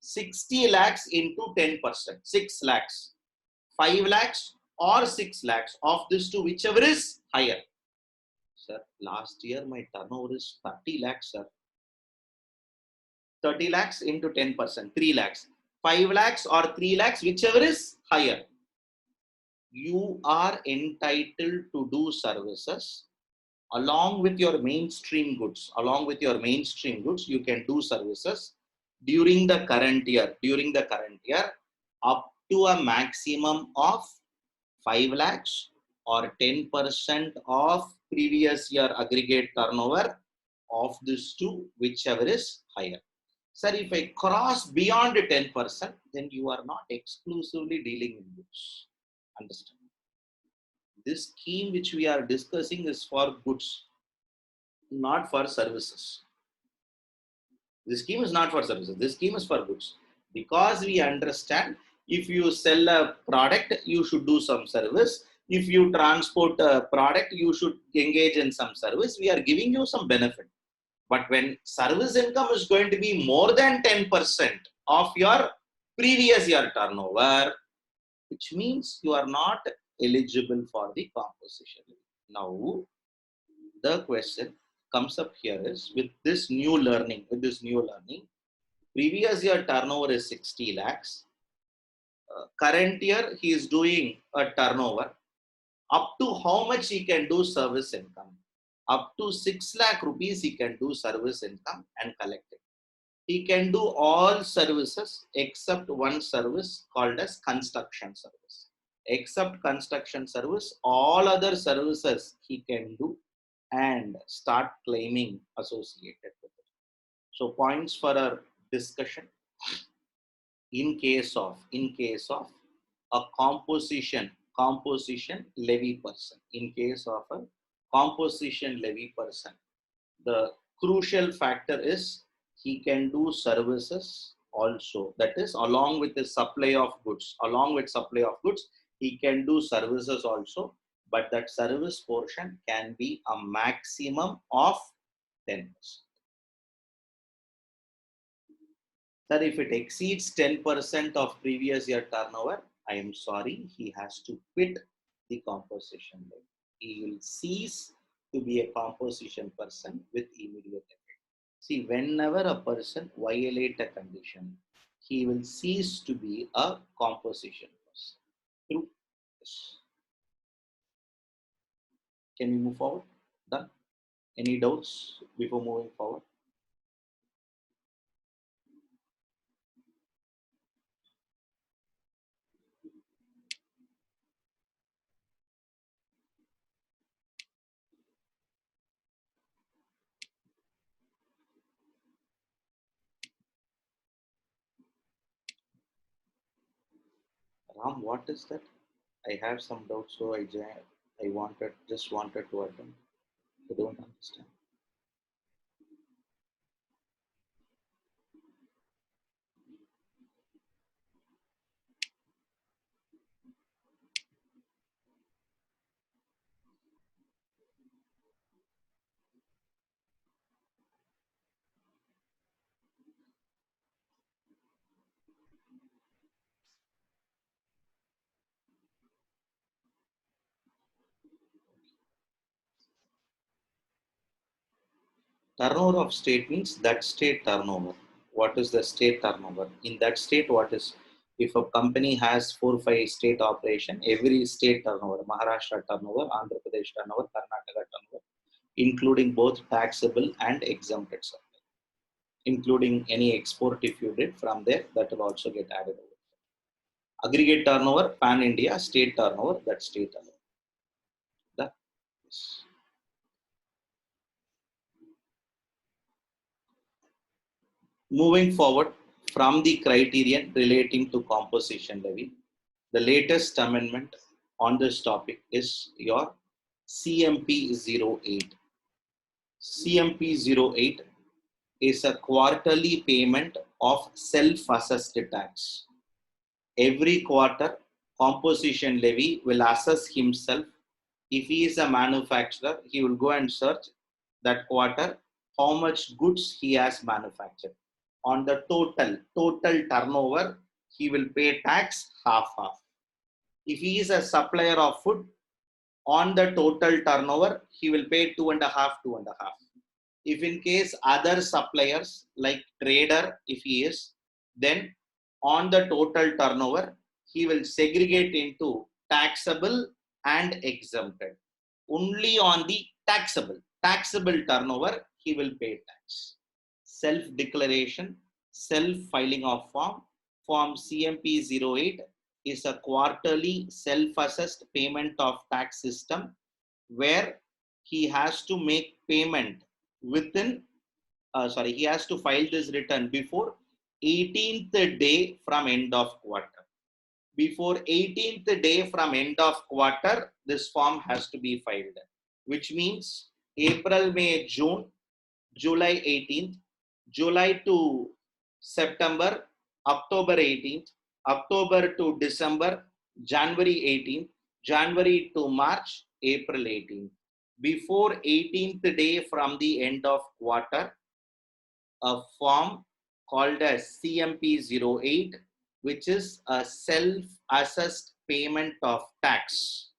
60 lakhs into 10%, 6 lakhs. 5 lakhs or 6 lakhs of this two, whichever is higher. Sir, last year my turnover is 30 lakhs, sir. 30 lakhs into 10%, 3 lakhs. 5 lakhs or 3 lakhs, whichever is higher. You are entitled to do services along with your mainstream goods. Along with your mainstream goods, you can do services during the current year. During the current year, up to a maximum of 5 lakhs or 10% of previous year aggregate turnover of these two, whichever is higher. Sir, if I cross beyond 10%, then you are not exclusively dealing in goods. Understand? This scheme which we are discussing is for goods, not for services. This scheme is not for services. This scheme is for goods. Because we understand if you sell a product, you should do some service. If you transport a product, you should engage in some service. We are giving you some benefit. But when service income is going to be more than 10% of your previous year turnover, which means you are not eligible for the composition. Now, the question comes up here is with this new learning, previous year turnover is 60 lakhs. Current year, he is doing a turnover. Up to how much he can do service income? Up to 6 lakh rupees he can do service income and collect it. He can do all services except one service called as construction service. Except construction service, all other services he can do and start claiming associated with it. So points for our discussion. In case of a composition levy person, in case of a composition levy person, the crucial factor is he can do services also. That is, along with the supply of goods, he can do services also, but that service portion can be a maximum of 10%. That if it exceeds 10% of previous year turnover, I am sorry, he has to quit the composition levy. He will cease to be a composition person with immediate effect. See, whenever a person violates a condition, he will cease to be a composition person. True? Yes. Can we move forward? Done? Any doubts before moving forward? Ram, what is that? I have some doubts, so I just wanted to attend. I don't understand. Turnover of state means that state turnover. What is the state turnover? In that state, what is, if a company has 4 5 state operation, every state turnover, Maharashtra turnover, Andhra Pradesh turnover, Karnataka turnover, including both taxable and exempted supply, including any export if you did from there, that will also get added over. Aggregate turnover, pan India, state turnover, that state turnover. That is. Moving forward from the criterion relating to composition levy, the latest amendment on this topic is your CMP 08. CMP 08 is a quarterly payment of self-assessed tax. Every quarter, composition levy will assess himself. If he is a manufacturer, he will go and search that quarter how much goods he has manufactured. On the total turnover, he will pay tax half. If he is a supplier of food, on the total turnover, he will pay two and a half. If in case other suppliers like trader, if he is, then on the total turnover, he will segregate into taxable and exempted. Only on the taxable turnover, he will pay tax. Self-declaration, self-filing of Form CMP 08 is a quarterly self-assessed payment of tax system where he has to make payment within, he has to file this return before 18th day from end of quarter. Before 18th day from end of quarter, this form has to be filed, which means April, May, June, July 18th, July to September, October 18th, October to December, January 18th, January to March, April 18th. Before 18th day from the end of quarter, a form called as CMP 08, which is a self-assessed payment of tax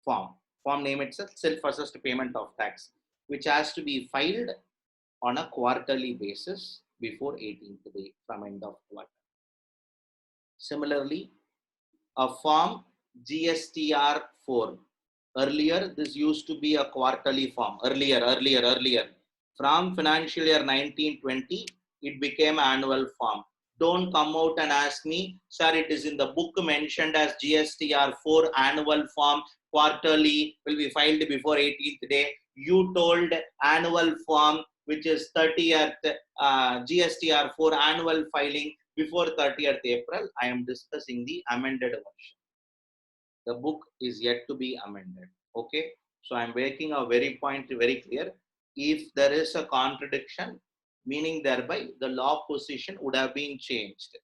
form. Form name itself, self-assessed payment of tax, which has to be filed on a quarterly basis before 18th day from end of quarter. Similarly, a form GSTR 4. Earlier, this used to be a quarterly form. Earlier. From financial year 1920, it became annual form. Don't come out and ask me, sir, it is in the book mentioned as GSTR 4 annual form, quarterly will be filed before 18th day. You told annual form, which is 30th, GSTR 4 annual filing before 30th April. I am discussing the amended version. The book is yet to be amended. Okay. So I'm making a very point very clear. If there is a contradiction, meaning thereby the law position would have been changed.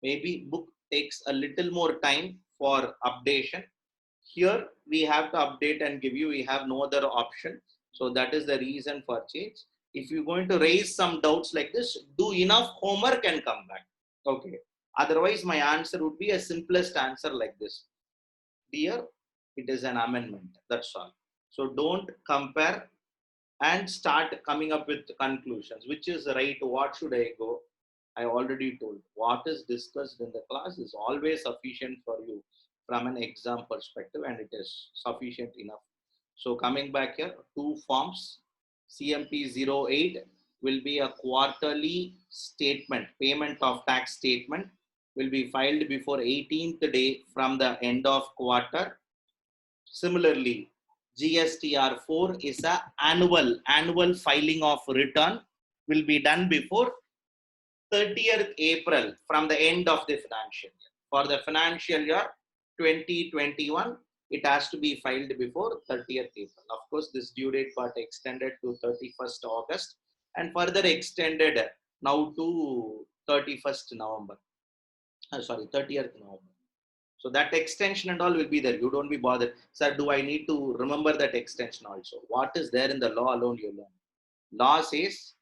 Maybe book takes a little more time for updation. Here we have to update and give you, we have no other option. So that is the reason for change. If you're going to raise some doubts like this, do enough homework and come back. Okay. Otherwise, my answer would be a simplest answer like this. Dear, it is an amendment. That's all. So don't compare and start coming up with conclusions. Which is right? What should I go? I already told. What is discussed in the class is always sufficient for you from an exam perspective, and it is sufficient enough. So coming back here, two forms. CMP 08 will be a quarterly statement, payment of tax statement will be filed before 18th day from the end of quarter. Similarly, GSTR 4 is a annual filing of return will be done before 30th April from the end of the financial year. For the financial year 2021, it has to be filed before 30th April. Of course, this due date got extended to 31st August and further extended now to 31st November. 30th November. So that extension and all will be there. You don't be bothered. Sir, do I need to remember that extension also? What is there in the law alone you learn? Law says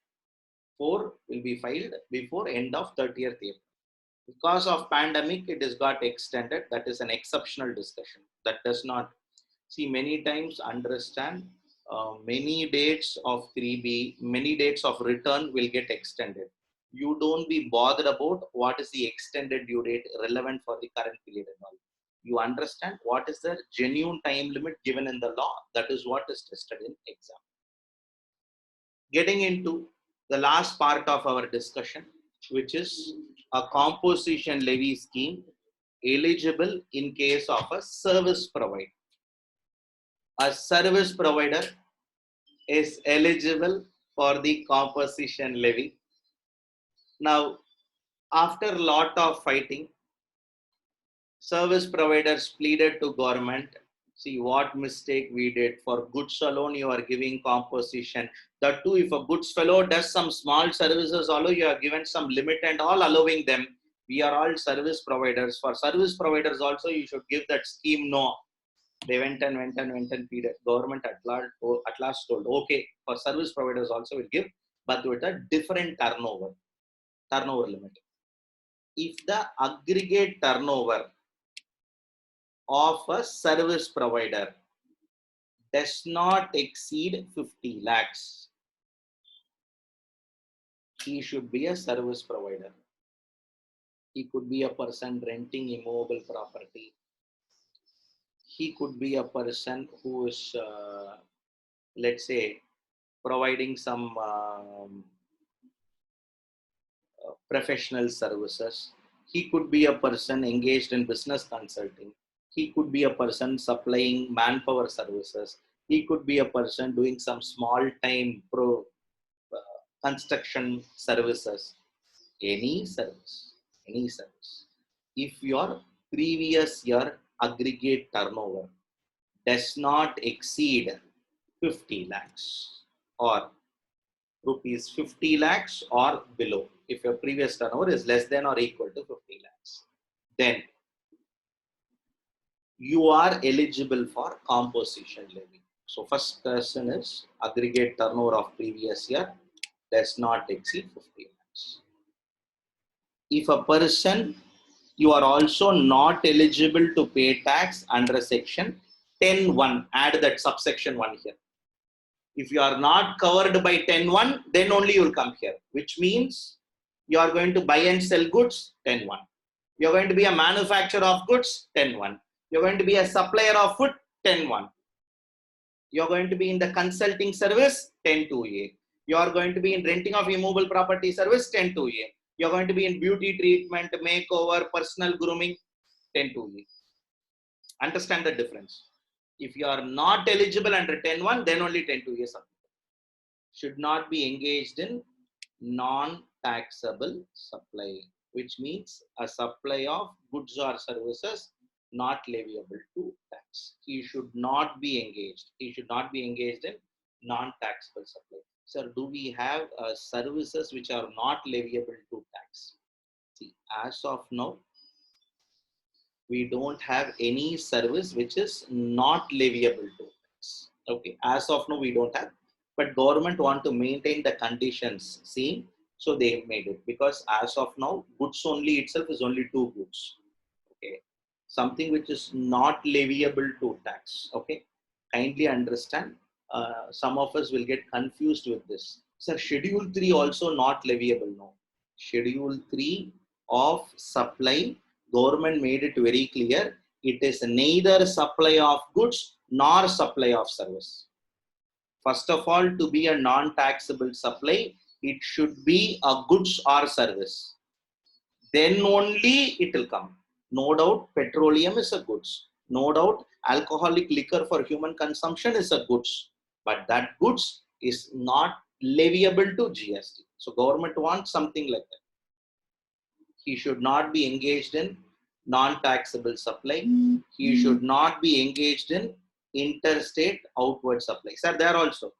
4 will be filed before end of 30th April. Because of pandemic, it has got extended. That is an exceptional discussion. That does not, see, many times understand many dates of 3B, many dates of return will get extended. You don't be bothered about what is the extended due date relevant for the current period and all. You understand what is the genuine time limit given in the law. That is what is tested in exam. Getting into the last part of our discussion, which is a composition levy scheme eligible in case of a service provider. A service provider is eligible for the composition levy. Now, after a lot of fighting, service providers pleaded to government, see what mistake we did. For goods alone, you are giving composition. That too, if a goods fellow does some small services, although you are given some limit and all allowing them, we are all service providers. For service providers also, you should give that scheme no. They went and pleaded. Government at last told, okay, for service providers also will give, but with a different turnover limit. If the aggregate turnover of a service provider does not exceed 50 lakhs, he should be a service provider. He could be a person renting immovable property. He could be a person who is, let's say, providing some professional services. He could be a person engaged in business consulting. He could be a person supplying manpower services. He could be a person doing some small time construction services. Any service. If your previous year aggregate turnover does not exceed 50 lakhs or rupees 50 lakhs or below, if your previous turnover is less than or equal to 50 lakhs, then you are eligible for composition levy. So first question is aggregate turnover of previous year does not exceed 50 lakhs. If a person, you are also not eligible to pay tax under section 10(1), add that subsection 1 here. If you are not covered by 10(1), then only you will come here, which means you are going to buy and sell goods, 10(1). You are going to be a manufacturer of goods, 10(1). You are going to be a supplier of food, 10(1). You are going to be in the consulting service, 10(2)(a). You are going to be in renting of immovable property service, 10(2)(a). You are going to be in beauty treatment, makeover, personal grooming, 10(2)(a). Understand the difference. If you are not eligible under 10(1), then only 10(2)(a). Should not be engaged in non-taxable supply, which means a supply of goods or services not leviable to tax. He should not be engaged. He should not be engaged in non-taxable supply. Sir, do we have services which are not leviable to tax? See, as of now, we don't have any service which is not leviable to tax. Okay, as of now, we don't have, but government want to maintain the conditions seen, so they made it, because as of now, goods only itself is only 2 goods. Okay, something which is not leviable to tax. Okay, kindly understand. Some of us will get confused with this. Sir, Schedule 3 also not leviable. No, Schedule 3 of supply, government made it very clear. It is neither supply of goods nor supply of service. First of all, to be a non-taxable supply, it should be a goods or service. Then only it will come. No doubt, petroleum is a goods. No doubt, alcoholic liquor for human consumption is a goods. But that goods is not leviable to GST. So government wants something like that. He should not be engaged in non-taxable supply. He should not be engaged in interstate outward supply. Sir, there also,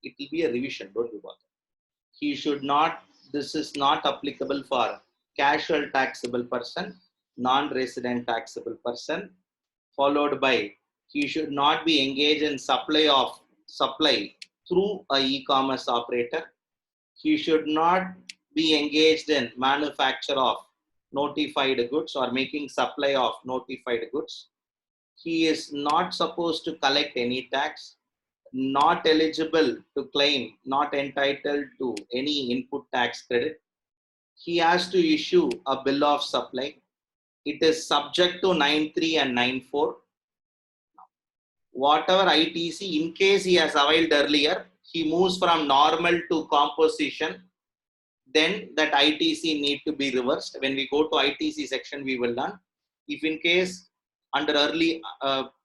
it will be a revision, don't be bothered. He should not, this is not applicable for casual taxable person, non-resident taxable person, followed by he should not be engaged in supply through a e-commerce operator. He should not be engaged in manufacture of notified goods or making supply of notified goods. He is not supposed to collect any tax. not eligible to claim, not entitled to any input tax credit, he has to issue a bill of supply. It is subject to 9(3) and 9(4). Whatever ITC, in case he has availed earlier, he moves from normal to composition, then that ITC need to be reversed. When we go to ITC section, we will learn. If in case under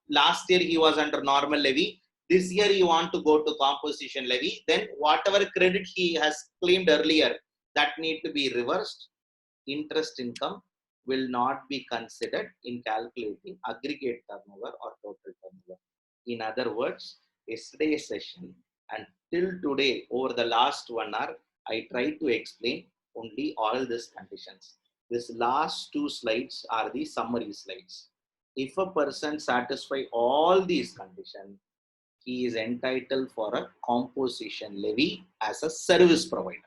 last year he was under normal levy, this year you want to go to composition levy, then whatever credit he has claimed earlier, that need to be reversed. Interest income will not be considered in calculating aggregate turnover or total turnover. In other words, yesterday's session and till today, over the last 1 hour, I tried to explain only all these conditions. This last 2 slides are the summary slides. If a person satisfies all these conditions, he is entitled for a composition levy as a service provider.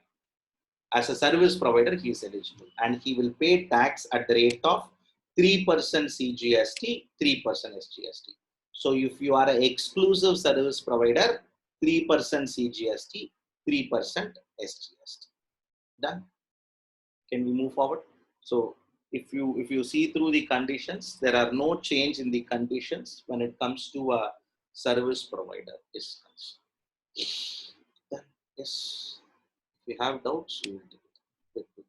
As a service provider, he is eligible and he will pay tax at the rate of 3% CGST, 3% SGST. So if you are an exclusive service provider, 3% CGST, 3% SGST. Done. Can we move forward? So if you see through the conditions, there are no change in the conditions when it comes to a service provider is concerned. Yes. If you have doubts, we will take it.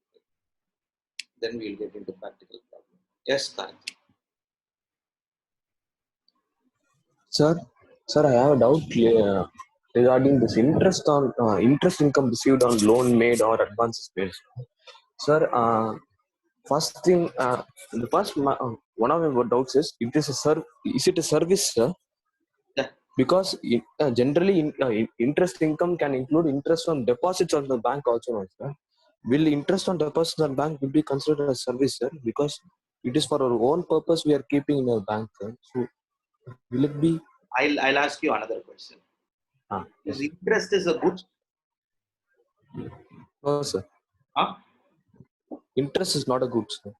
Then we will get into practical problem. Yes, Karth. Sir, I have a doubt regarding this interest income received on loan made or advances paid. Sir, first thing, one of my doubts is is it a service, sir? Yeah. Because generally interest income can include interest on deposits on the bank also, sir. Will interest on deposits on bank will be considered as service, sir? Because it is for our own purpose we are keeping in our bank, sir. So will it be? I'll ask you another question. Yes. Is interest is a good? No, sir. Huh? Interest is not a good, sir.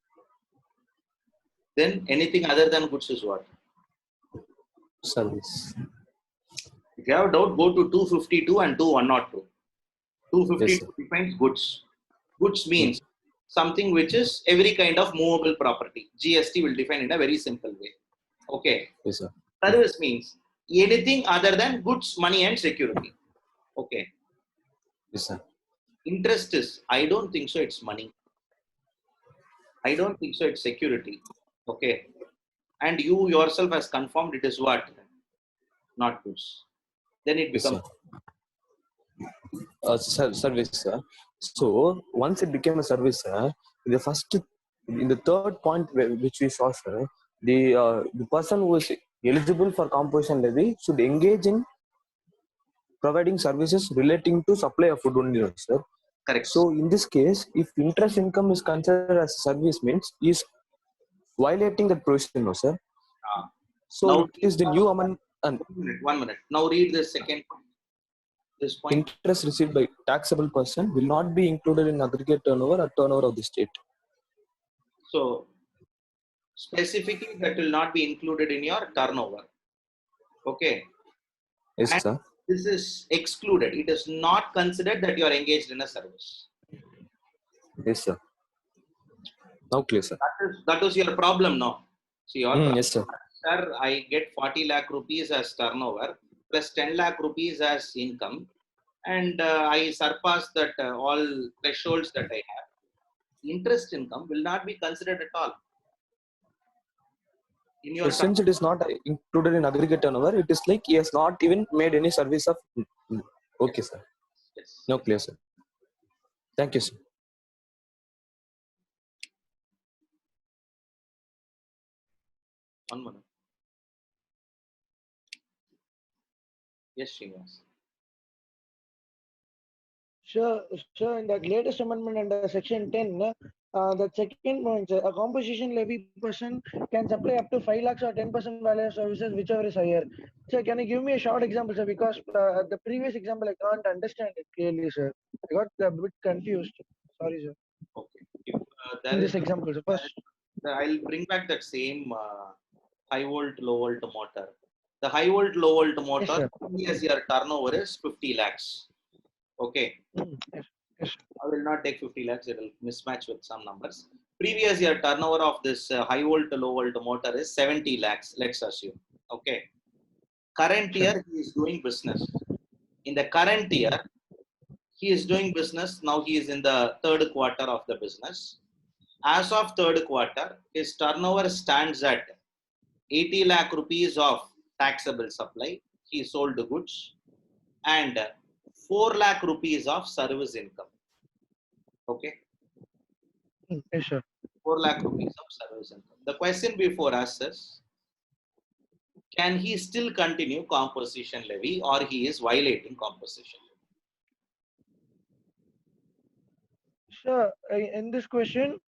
Then anything other than goods is what? Service. If you have a doubt, go to 252 and 2102. 252 Yes, defines goods. Goods means something which is every kind of movable property. GST will define in a very simple way. Okay. Yes, sir. Service means anything other than goods, money, and security. Okay. Yes, sir. Interest is, I don't think so, it's money. I don't think so, it's security. Okay. And you yourself has confirmed it is what? Not goods. Then it Yes, becomes. Service, sir. So once it became a service, sir, in the third point which we saw, sir, the person who is eligible for composition levy should engage in providing services relating to supply of food only, sir. Correct. So in this case, if interest income is considered as a service, means is violating that provision, no, sir. So now, it is the new amendment. 1 minute. Now read the second point. This point. Interest received by taxable person will not be included in aggregate turnover or turnover of the state. So specifically, that will not be included in your turnover. Okay. Yes, and sir. This is excluded. It is not considered that you are engaged in a service. Yes, sir. Now clear, sir. That was your problem, no? So your problem, yes, sir. Sir, I get 40 lakh rupees as turnover plus 10 lakh rupees as income, and I surpass that all thresholds that I have. Interest income will not be considered at all. So since it is not included in aggregate turnover, it is like he has not even made any service of. Okay, sir. Yes. Now clear, sir. Thank you, sir. One minute. Yes, Srinivas. Sure, in the latest amendment under section 10, the second point, a composition levy person can supply up to 5 lakhs or 10% value of services, whichever is higher. Sir, can you give me a short example, sir? Because the previous example, I can't understand it clearly, sir. I got a bit confused. Sorry, sir. Okay. If In this example, sir, first. I'll bring back that same high volt, low volt motor. The high volt, low volt Yes, motor, sir. previous year turnover is 50 lakhs. Okay. Yes. Yes. I will not take 50 lakhs, it will mismatch with some numbers. Previous year turnover of this high volt to low volt motor is 70 lakhs, let's assume. Okay. Current year, he is doing business. In the current year, he is doing business. Now he is in the third quarter of the business. As of third quarter, his turnover stands at 80 lakh rupees of taxable supply. He sold the goods and 4 lakh rupees of service income. Okay. Yes, sir. 4 lakh rupees of service income. The question before us is, can he still continue composition levy or he is violating composition levy? Sir, in this question,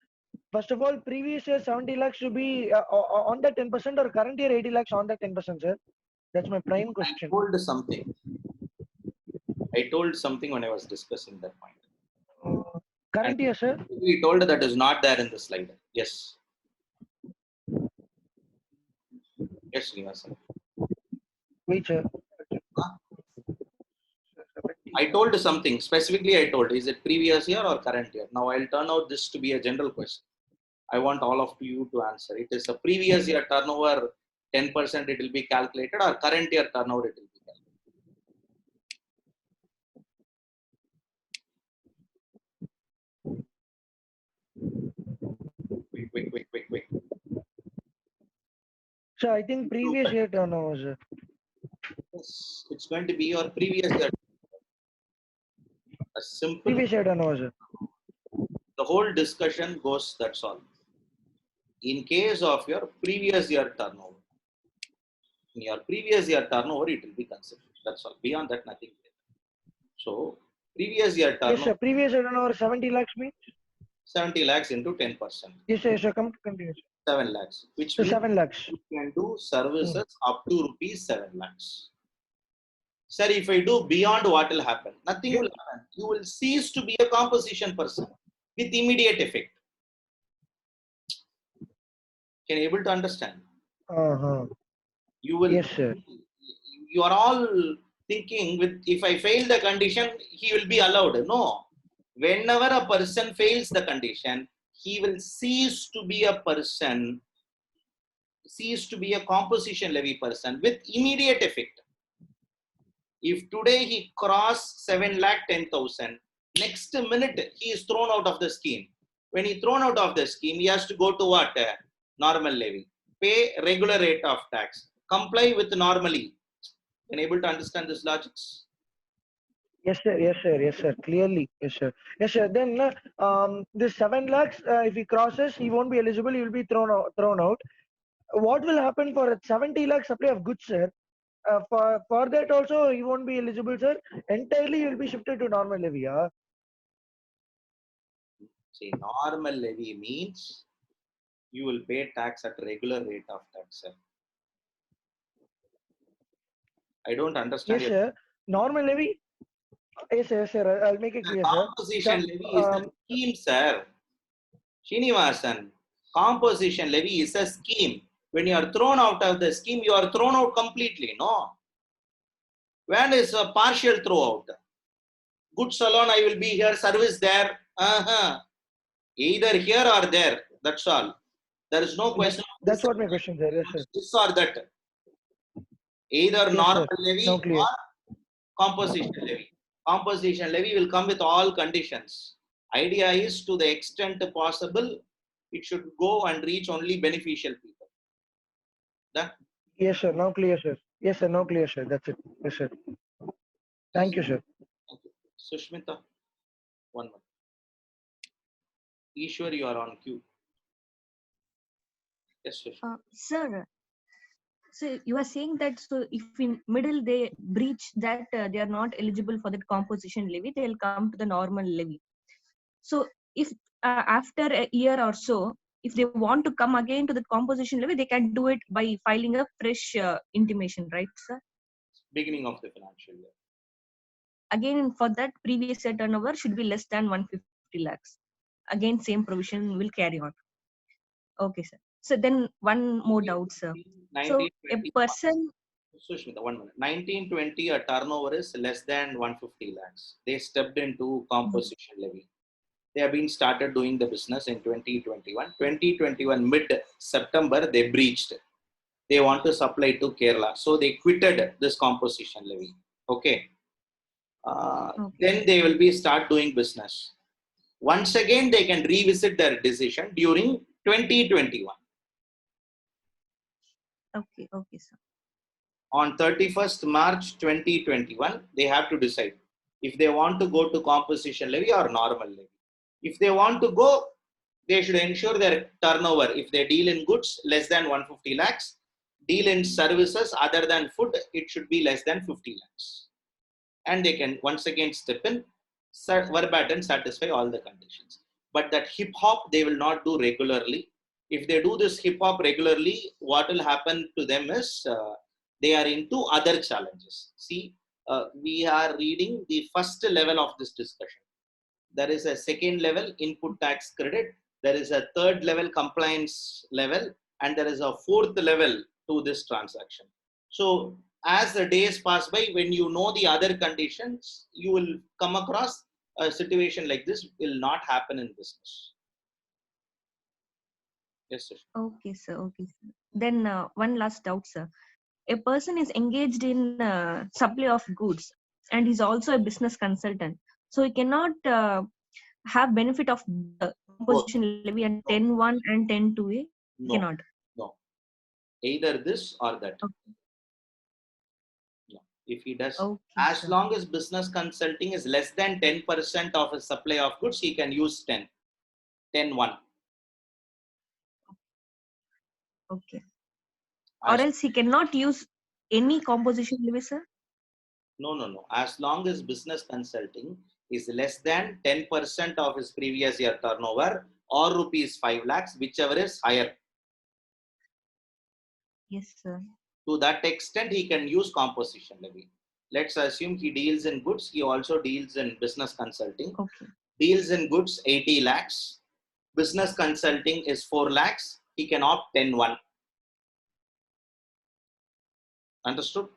first of all, previous year 70 lakhs should be on the 10% or current year 80 lakhs on the 10%, sir. That's my prime question. I told something when I was discussing that point. Current year, sir. We told that is not there in the slide. Yes. Yes, Srinivasan. Wait, sir. I told something specifically. I told, is it previous year or current year? Now I'll turn out this to be a general question. I want all of you to answer. It is a previous year turnover 10% it will be calculated, or current year turnover it will be calculated. Quick. Sir, I think previous year turnover, sir. Yes, it's going to be your previous year. A simple. Previous year turnover, sir. The whole discussion goes, that's all. In case of your previous year turnover, in your previous year turnover, it will be considered. That's all. Beyond that, nothing. So, previous year turnover. Yes, sir. Previous year turnover 70 lakhs means? 70 lakhs into 10%. Yes, sir. Continue. 7 lakhs. Which so means 7 lakhs. you can do services up to rupees 7 lakhs. Sir, if I do beyond, what will happen? Nothing will happen. You will cease to be a composition person with immediate effect. Can you able to understand? You will. Yes, sir. You are all thinking with, if I fail the condition, he will be allowed. No. Whenever a person fails the condition, he will cease to be a person, cease to be a composition levy person with immediate effect. If today he crossed 7,10,000, next minute he is thrown out of the scheme. When he thrown out of the scheme, he has to go to what? Normal levy. Pay regular rate of tax. Comply with normally. Can you able to understand this logics? Yes, sir. Clearly. Yes, sir. Then this 7 lakhs, if he crosses, he won't be eligible. He will be thrown out. What will happen for a 70 lakh supply of goods, sir? For that also, he won't be eligible, sir. Entirely, he will be shifted to normal levy. Yeah? See, normal levy means you will pay tax at regular rate of tax, sir. I don't understand. Yes, sir. Normal levy. Yes, sir. I'll make it clear, sir. Composition levy is a scheme, sir. Srinivasan, composition levy is a scheme. When you are thrown out of the scheme, you are thrown out completely. No. When is a partial throwout? Goods alone, I will be here, service there. Either here or there. That's all. There is no question. That's what my question, sir. Yes, sir. This or that. Either normal levy or composition levy. Composition levy will come with all conditions. Idea is, to the extent possible, it should go and reach only beneficial people. Done? Yes, sir. Now clear, sir. Yes, sir. Now clear, sir. That's it. Yes, sir. Thank you, sir. Thank you. Sushmita, one more. Ishwar, you are on cue. Yes, Sushmita. Sir, so you are saying that, so if in middle they breach that they are not eligible for the composition levy, they will come to the normal levy. So if after a year or so, if they want to come again to the composition levy, they can do it by filing a fresh intimation, right, sir? Beginning of the financial year. Again, for that, previous year turnover should be less than 150 lakhs. Again, same provision will carry on. Okay, sir. So then one more doubt, sir. So a person. Sushmita, 1 minute. 1920, a turnover is less than 150 lakhs. They stepped into composition levy. They have been started doing the business in 2021. 2021 mid-September, they breached. They want to supply to Kerala. So they quitted this composition levy. Okay. Okay. Then they will be start doing business. Once again, they can revisit their decision during 2021. Okay. Okay, sir. On 31st March 2021, they have to decide if they want to go to composition levy or normal levy. If they want to go, they should ensure their turnover. If they deal in goods less than 150 lakhs, deal in services other than food, it should be less than 50 lakhs. And they can once again step in, verbatim satisfy all the conditions. But that hip hop, they will not do regularly. If they do this hip hop regularly, what will happen to them is they are into other challenges. See, we are reading the first level of this discussion. There is a second level input tax credit. There is a third level compliance level, and there is a fourth level to this transaction. So as the days pass by, when you know the other conditions, you will come across a situation like this will not happen in business. Yes, sir. Okay, sir. Okay, sir. Then one last doubt, sir. A person is engaged in supply of goods and he's also a business consultant. So he cannot have benefit of the composition levy and 10.1 and 10.2A. He No, cannot. no. Either this or that. Okay. No. If he does, Okay, as sir. long as business consulting is less than 10% of his supply of goods, he can use 10.1. Okay. Or else he cannot use any composition levy, sir? No. As long as business consulting is less than 10% of his previous year turnover or rupees 5 lakhs, whichever is higher. Yes, sir. To that extent, he can use composition levy. Let's assume he deals in goods. He also deals in business consulting. Okay. Deals in goods 80 lakhs. Business consulting is 4 lakhs. He can opt 10.1. Understood?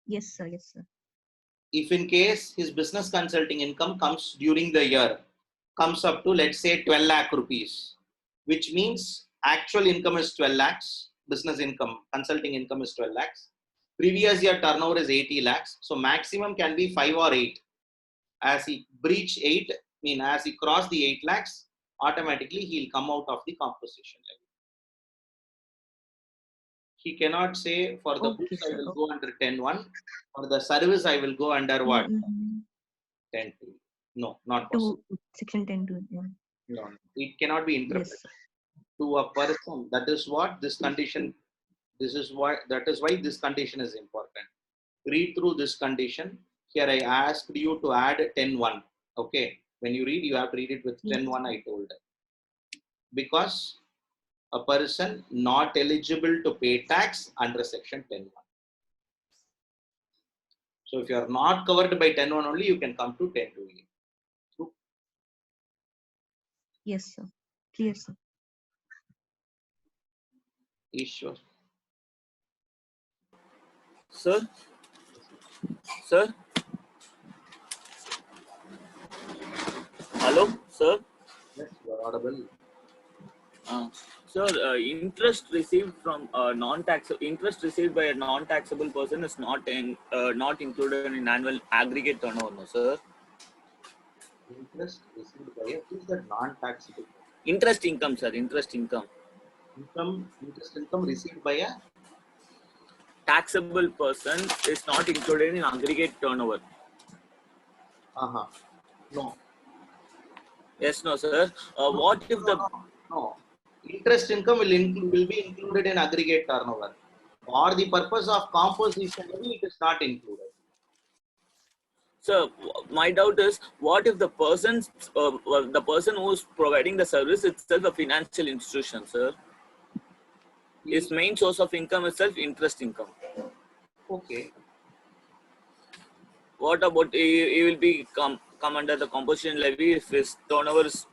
Yes, sir. Yes, sir. If in case his business consulting income comes during the year, comes up to let's say 12 lakh rupees, which means actual income is 12 lakhs, business income, consulting income is 12 lakhs. Previous year turnover is 80 lakhs. So maximum can be 5 or 8. As he breach 8, as he cross the 8 lakhs, automatically he'll come out of the composition level. He cannot say for the Okay, books I sir. will go under 10.1, for the service I will go under what? 10.2. No, not possible. To section 10.2. Yeah. No, it cannot be interpreted. Yes, sir. To a person. That is what this condition, that is why this condition is important. Read through this condition. Here I asked you to add 10.1. Okay. When you read, you have to read it with 10.1, I told. Because a person not eligible to pay tax under section 10.1. So if you are not covered by 10.1 only, you can come to 10.2. Yes, sir. Clear, sir. Ishwar. Sir? Sir? Hello, sir? Yes, you are audible. Sir, interest received from interest received by a non-taxable person is not included in annual aggregate turnover, no, sir. Interest received by a, is that non-taxable? Interest income, sir. Interest income. Interest income received by a Taxable person is not included in aggregate turnover. No. Yes, no, sir. What if the No. Interest income will be included in aggregate turnover. For the purpose of composition, it is not included. Sir, my doubt is, what if the person who is providing the service itself a financial institution, sir? His main source of income itself interest income. Okay. What about he will be come under the composition levy if his turnover is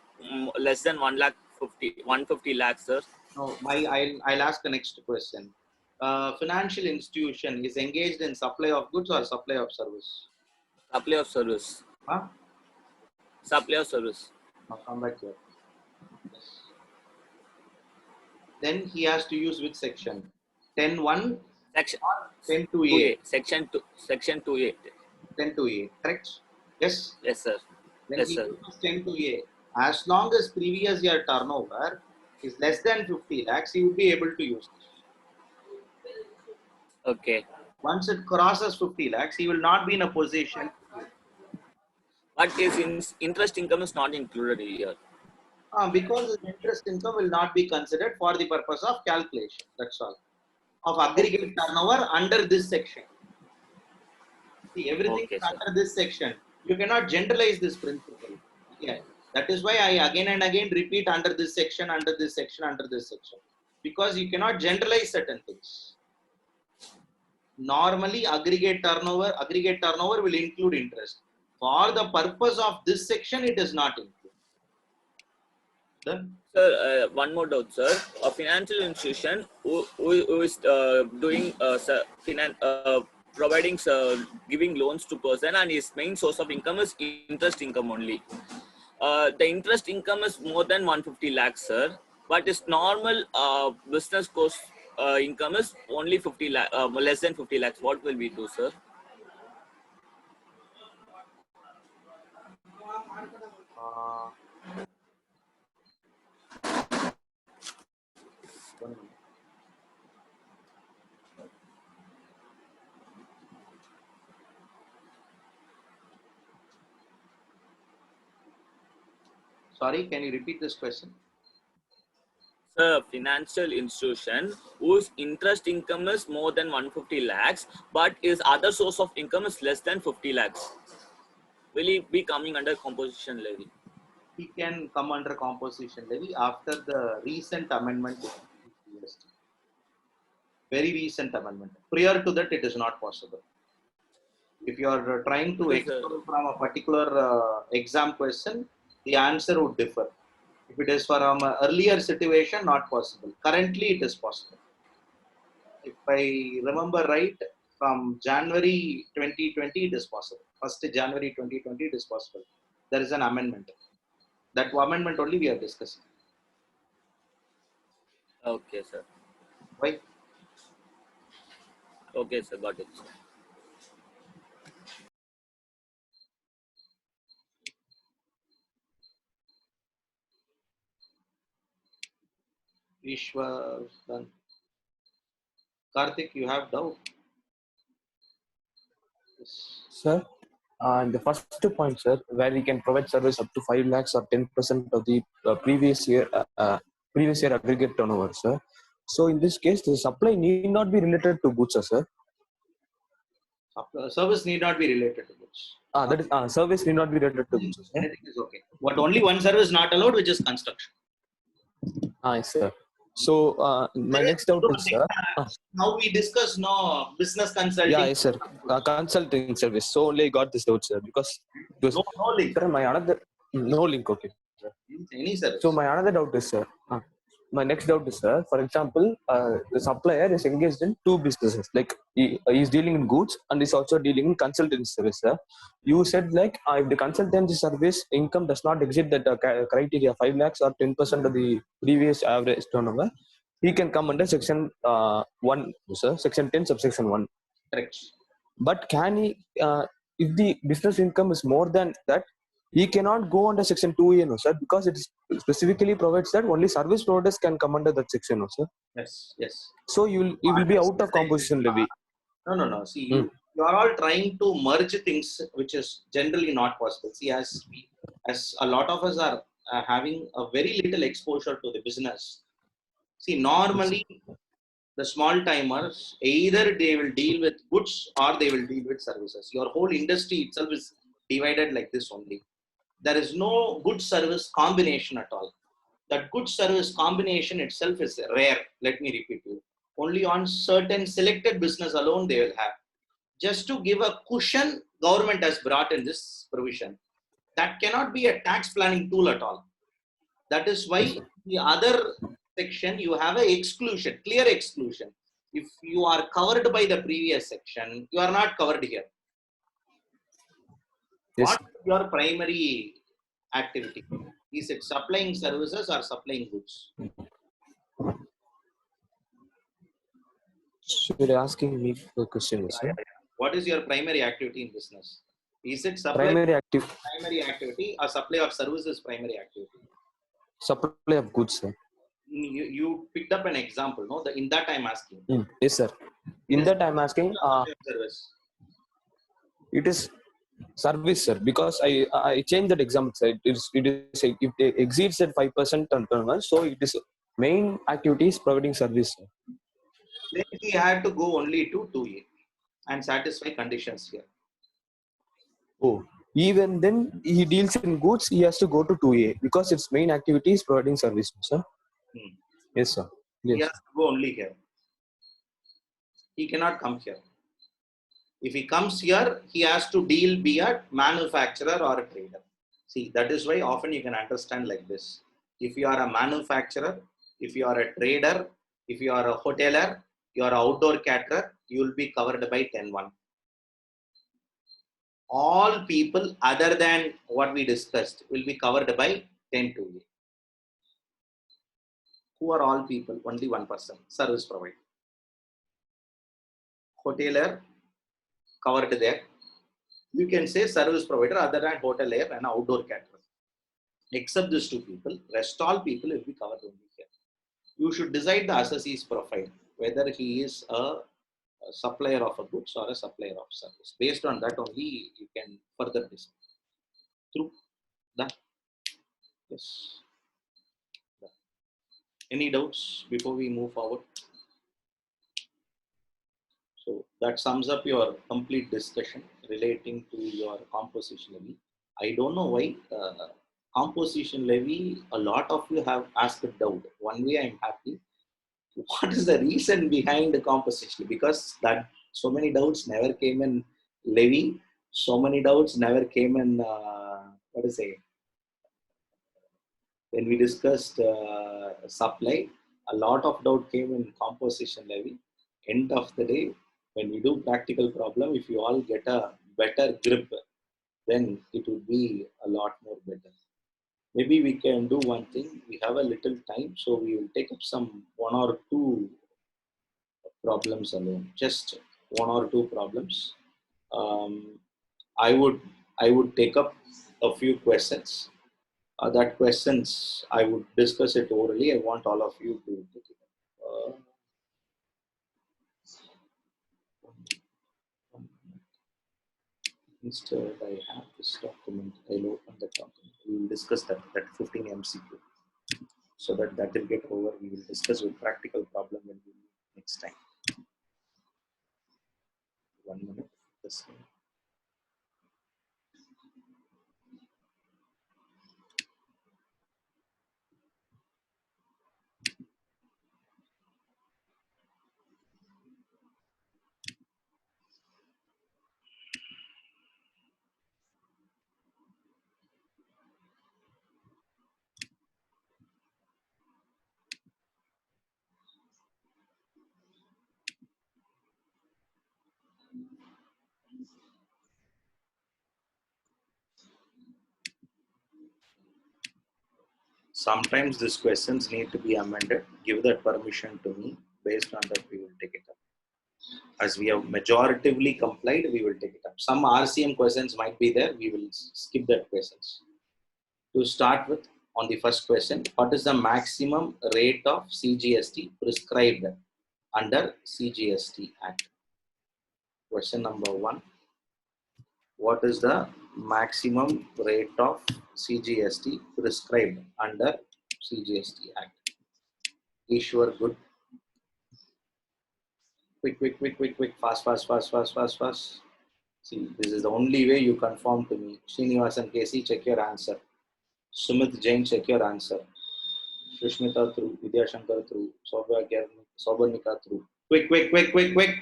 less than 150 lakhs, sir? No, I'll ask the next question. financial institution is engaged in supply of goods or supply of service? Supply of service. Huh? Supply of service. Now come back here. Yes. Then he has to use which section? 10.1 Section or 10.2a? 2A. Section 2. Section 2A. 10.2a, correct? Yes. Yes, sir. Then Yes, he sir. uses 10.2a. As long as previous year turnover is less than 50 lakhs, he would be able to use this. Okay. Once it crosses 50 lakhs, he will not be in a position. But his interest income is not included here. Because his interest income will not be considered for the purpose of calculation. That's all. Of aggregate turnover under this section. See, everything Okay, is sir. under this section. You cannot generalize this principle. Yeah. That is why I again and again repeat under this section, under this section, under this section. Because you cannot generalize certain things. Normally, aggregate turnover will include interest. For the purpose of this section, it is not included. Done? Sir, one more doubt, sir. A financial institution who is doing providing giving loans to person, and his main source of income is interest income only. The interest income is more than 150 lakhs, sir. But his normal business cost income is only 50 lakh, less than 50 lakhs. What will we do, sir? Uh, Sorry, can you repeat this question? Sir, financial institution whose interest income is more than 150 lakhs, but his other source of income is less than 50 lakhs. Will he be coming under composition levy? He can come under composition levy after the recent amendment to GST. Very recent amendment. Prior to that, it is not possible. If you are trying to Okay, explore from a particular exam question, the answer would differ. If it is from an earlier situation, not possible. Currently, it is possible. If I remember right, from January 2020, it is possible. 1st January 2020, it is possible. There is an amendment. That amendment only we are discussing. Okay, sir. Why? Okay, sir. Got it, sir. Ishwar, done. Karthik, you have doubt? Yes. Sir, the first point, sir, where we can provide service up to 5 lakhs or 10% of the previous year aggregate turnover, sir. So in this case, the supply need not be related to goods, sir. Service need not be related to goods. That is service need not be related to goods, sir. Anything is okay. But only one service not allowed, which is construction. Yes, sir. So my next doubt is, sir. Now we discuss no business consulting. Yeah, yes, sir. Consulting service. So only I got this doubt, sir, because it was, No link. sir, my another no link. Okay. Sir. Any service. So my another doubt is, sir. My next doubt is, sir. For example, the supplier is engaged in two businesses. Like he is dealing in goods and is also dealing in consultancy service, sir. You said like if the consultancy service income does not exceed that criteria 5 lakhs or 10% of the previous average turnover, he can come under section 1, sir. Section 10, subsection 1. Correct. But can he, if the business income is more than that, he cannot go under section 2A, no, sir, because it specifically provides that only service providers can come under that section, no, sir. Yes. Yes. So you will be out of composition levy. No. See, you are all trying to merge things, which is generally not possible. See, as a lot of us are having a very little exposure to the business. See, normally the small timers, either they will deal with goods or they will deal with services. Your whole industry itself is divided like this only. There is no good service combination at all. That good service combination itself is rare. Let me repeat you. Only on certain selected business alone they will have. Just to give a cushion, government has brought in this provision. That cannot be a tax planning tool at all. That is why the other section you have a exclusion, clear exclusion. If you are covered by the previous section, you are not covered here. Yes. What is your primary activity? Is it supplying services or supplying goods? So you're asking me the question, sir. What is your primary activity in business? Is it supply Primary active primary activity or supply of services primary activity? supply of goods, sir. You picked up an example, no? In that I'm asking. Yes, sir. In that I'm asking, Service. it is service, sir, because I changed that example, sir. It is if it exceeds at 5% on turnover, so it is main activity is providing service, sir. Then he had to go only to 2A and satisfy conditions here. Oh, even then he deals in goods, he has to go to 2A because its main activity is providing service, sir. Yes, sir. He Yes. has to go only here. He cannot come here. If he comes here, he has to be a manufacturer or a trader. See, that is why often you can understand like this. If you are a manufacturer, if you are a trader, if you are a hoteler, you are an outdoor caterer, you will be covered by 10.1. All people other than what we discussed will be covered by 10.2. Who are all people? Only one person, service provider. Hoteler, covered there. You can say service provider other than hotelier and outdoor caterer. Except these two people, rest all people will be covered only here. You should decide the assessee's profile, whether he is a supplier of a goods or a supplier of service. Based on that only you can further decide. True? Done? Yes. Done. Any doubts before we move forward? So that sums up your complete discussion relating to your composition levy. I don't know why composition levy, a lot of you have asked a doubt. One way I'm happy. What is the reason behind the composition? Because that so many doubts never came in levy. So many doubts never came in, when we discussed supply, a lot of doubt came in composition levy. End of the day, when we do practical problem, if you all get a better grip, then it would be a lot more better. Maybe we can do one thing. We have a little time, so we will take up some 1 or 2 problems alone. Just 1 or 2 problems. I would take up a few questions. That questions I would discuss it orally. I want all of you to take it up. Instead, I have this document. I'll open the document. We will discuss that 15 MCQ. So that will get over. We will discuss with practical problem when we meet next time. 1 minute. This one. Sometimes these questions need to be amended. Give that permission to me. Based on that, we will take it up. As we have majoritively complied, we will take it up. Some RCM questions might be there. We will skip that questions. To start with, on the first question, what is the maximum rate of CGST prescribed under CGST Act? Question number 1. What is the maximum rate of CGST prescribed under CGST Act? Ishwar, good. Quick, fast. See, this is the only way you conform to me. Srinivasan KC, check your answer. Sumit Jain, check your answer. Shushmita through, Vidya Shankar through, Sobarnika through. Quick.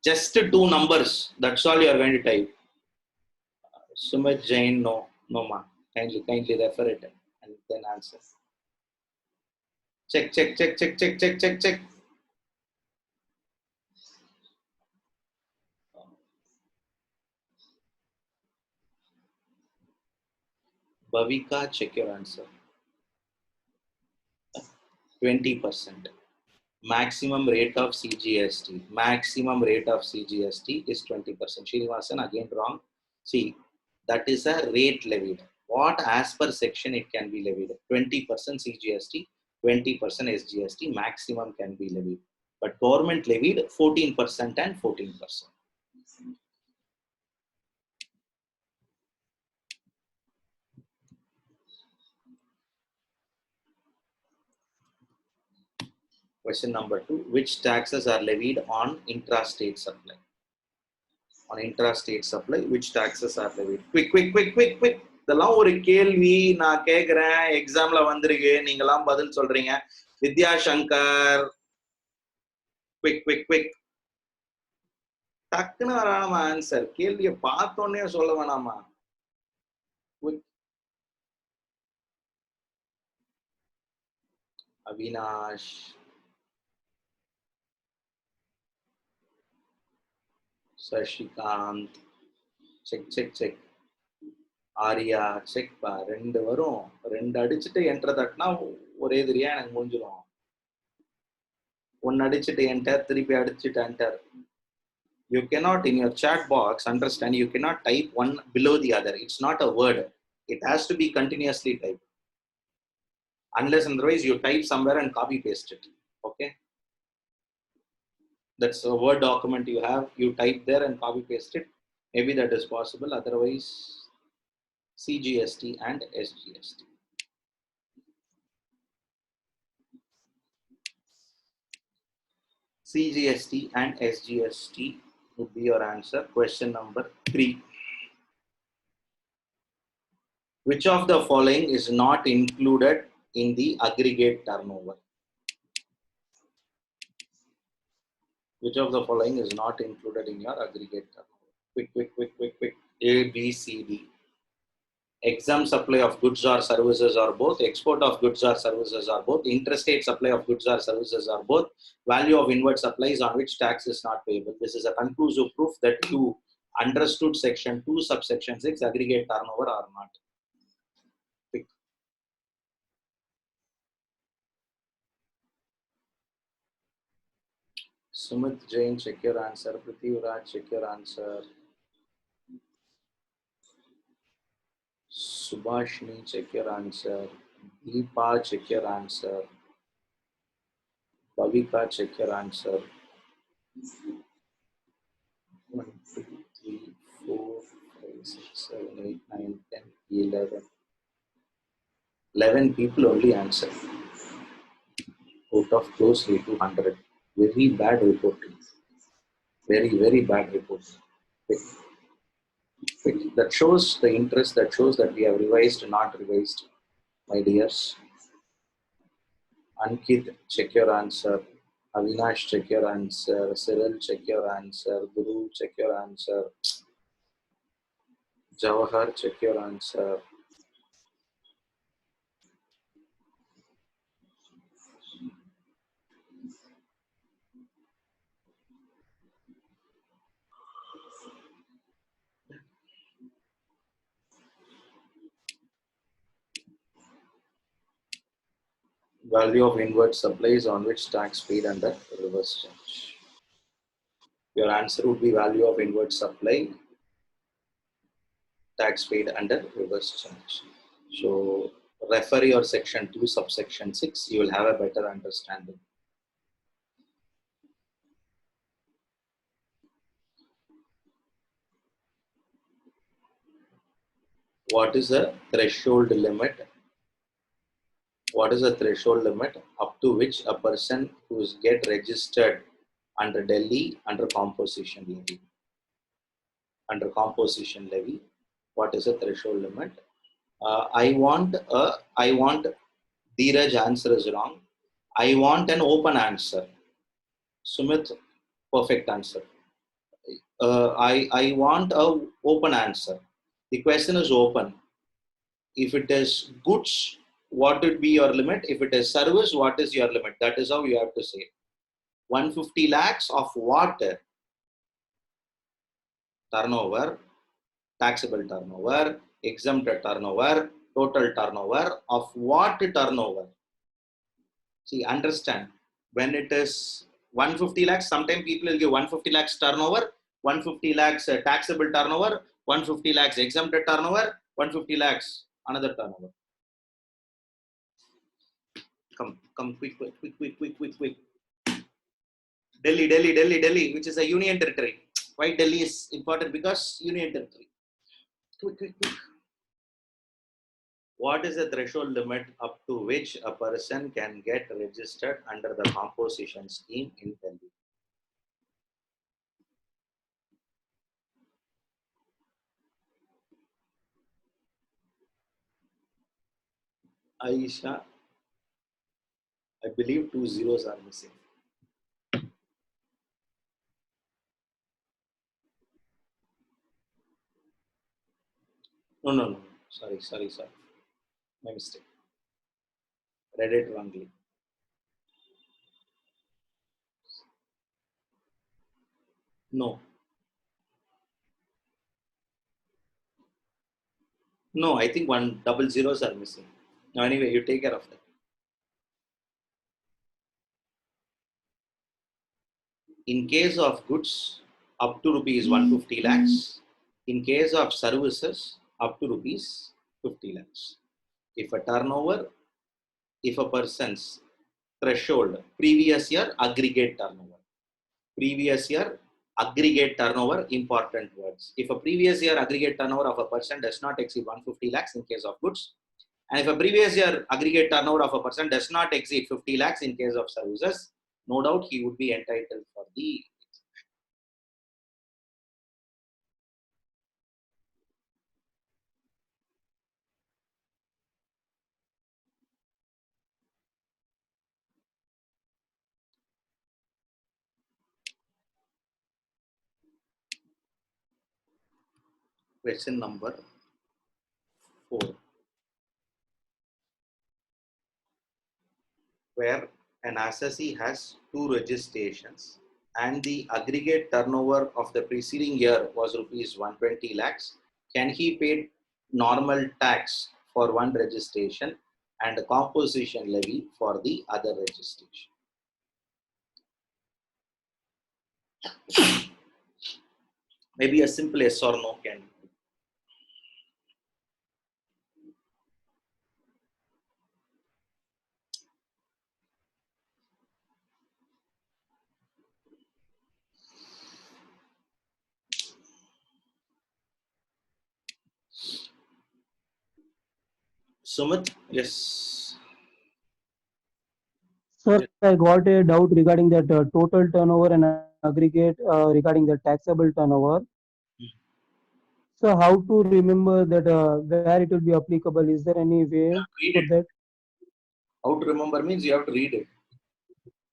Just 2 numbers. That's all you are going to type. Sumit Jain, no ma. Kindly refer it and then answer. Check, check, check, check, check, check, check, check. Bhavika, check your answer. 20%. Maximum rate of CGST. Maximum rate of CGST is 20%. Srinivasan, again wrong. See, that is a rate levied. What as per section it can be levied? 20% CGST, 20% SGST, maximum can be levied. But government levied 14% and 14%. Question number 2. Which taxes are levied on intrastate supply? On intrastate supply, which taxes are levied? Quick, quick, quick, quick, quick. இதெல்லாம் ஒரு கேள்வி நான் கேக்குறேன், எக்ஸாம்ல வந்திருக்கு, நீங்களாம் பதில் சொல்றீங்க. Vidyashankar, quick quick quick. டக்குன்னு வராமா ஆன்சர்? கேள்வியை பார்த்தோன்னே சொல்ல வேணாமா? Quick. Avinash, Sasikanth, check check check. Arya, check பா. 2 வரும். 2 அடிச்சுட்டு என்டர் தட்டினா ஒரே தெரியா எனக்கு முடிஞ்சிடும். 1 அடிச்சுட்டு என்டர், திருப்பி அடிச்சுட்டு enter. You cannot in your chat box understand, you cannot type one below the other. It's not a word. It has to be continuously typed. Unless otherwise you type somewhere and copy paste it. Okay. That's a Word document you have. You type there and copy paste it. Maybe that is possible. Otherwise, CGST and SGST. CGST and SGST would be your answer. Question number 3. Which of the following is not included in the aggregate turnover? Which of the following is not included in your aggregate turnover? Quick, quick, quick, quick, quick. A, B, C, D. Exempt supply of goods or services or both. Export of goods or services or both. Interstate supply of goods or services or both. Value of inward supplies on which tax is not payable. This is a conclusive proof that you understood section 2 subsection 6 aggregate turnover or not. Quick. Sumit Jain, check your answer. Prithviraj, check your answer. Subhashni, check your answer. Deepa, check your answer. Bhavika, check your answer. 1, 2, 3, 4, 5, 6, 7, 8, 9, 10, 11. 11 people only answered out of closely 200. Very bad reporting. Very, very bad reporting. That shows the interest, that shows that we have revised, not revised, my dears. Ankit, check your answer. Avinash, check your answer. Cyril, check your answer. Guru, check your answer. Jawahar, check your answer. Value of inward supplies on which tax paid under reverse charge. Your answer would be value of inward supply, tax paid under reverse charge. So refer your section 2 subsection 6. You will have a better understanding. What is the threshold limit? What is the threshold limit up to which a person who is get registered under Delhi under composition levy? Under composition levy, what is the threshold limit? I want Dheeraj answer is wrong. I want an open answer. Sumit, perfect answer. I want a open answer. The question is open. If it is goods what would be your limit? If it is service, what is your limit? That is how you have to say. 150 lakhs of what? Turnover, taxable turnover, exempted turnover, total turnover. Of what turnover? See, understand, when it is 150 lakhs, sometimes people will give 150 lakhs turnover, 150 lakhs taxable turnover, 150 lakhs exempted turnover, 150 lakhs another turnover. Come quick. Delhi, which is a union territory. Why Delhi is important? Because union territory. Quick. What is the threshold limit up to which a person can get registered under the composition scheme in Delhi? Aisha, I believe 2 zeros are missing. No. Sorry. My mistake. Read it wrongly. No, I think 1 double zeros are missing. Now, anyway, you take care of that. In case of goods, up to rupees 150 lakhs. In case of services, up to rupees 50 lakhs. If a turnover, if a person's threshold, previous year aggregate turnover. Previous year aggregate turnover, important words. If a previous year aggregate turnover of a person does not exceed 150 lakhs in case of goods, and if a previous year aggregate turnover of a person does not exceed 50 lakhs in case of services, no doubt he would be entitled for the question number 4, where an assessee has 2 registrations and the aggregate turnover of the preceding year was rupees 120 lakhs, can he pay normal tax for one registration and a composition levy for the other registration? Maybe a simple yes or no can. Sumit, yes. Sir, I got a doubt regarding that total turnover and aggregate regarding the taxable turnover. So how to remember that where it will be applicable? Is there any way Read for it. that? How to remember means you have to read it.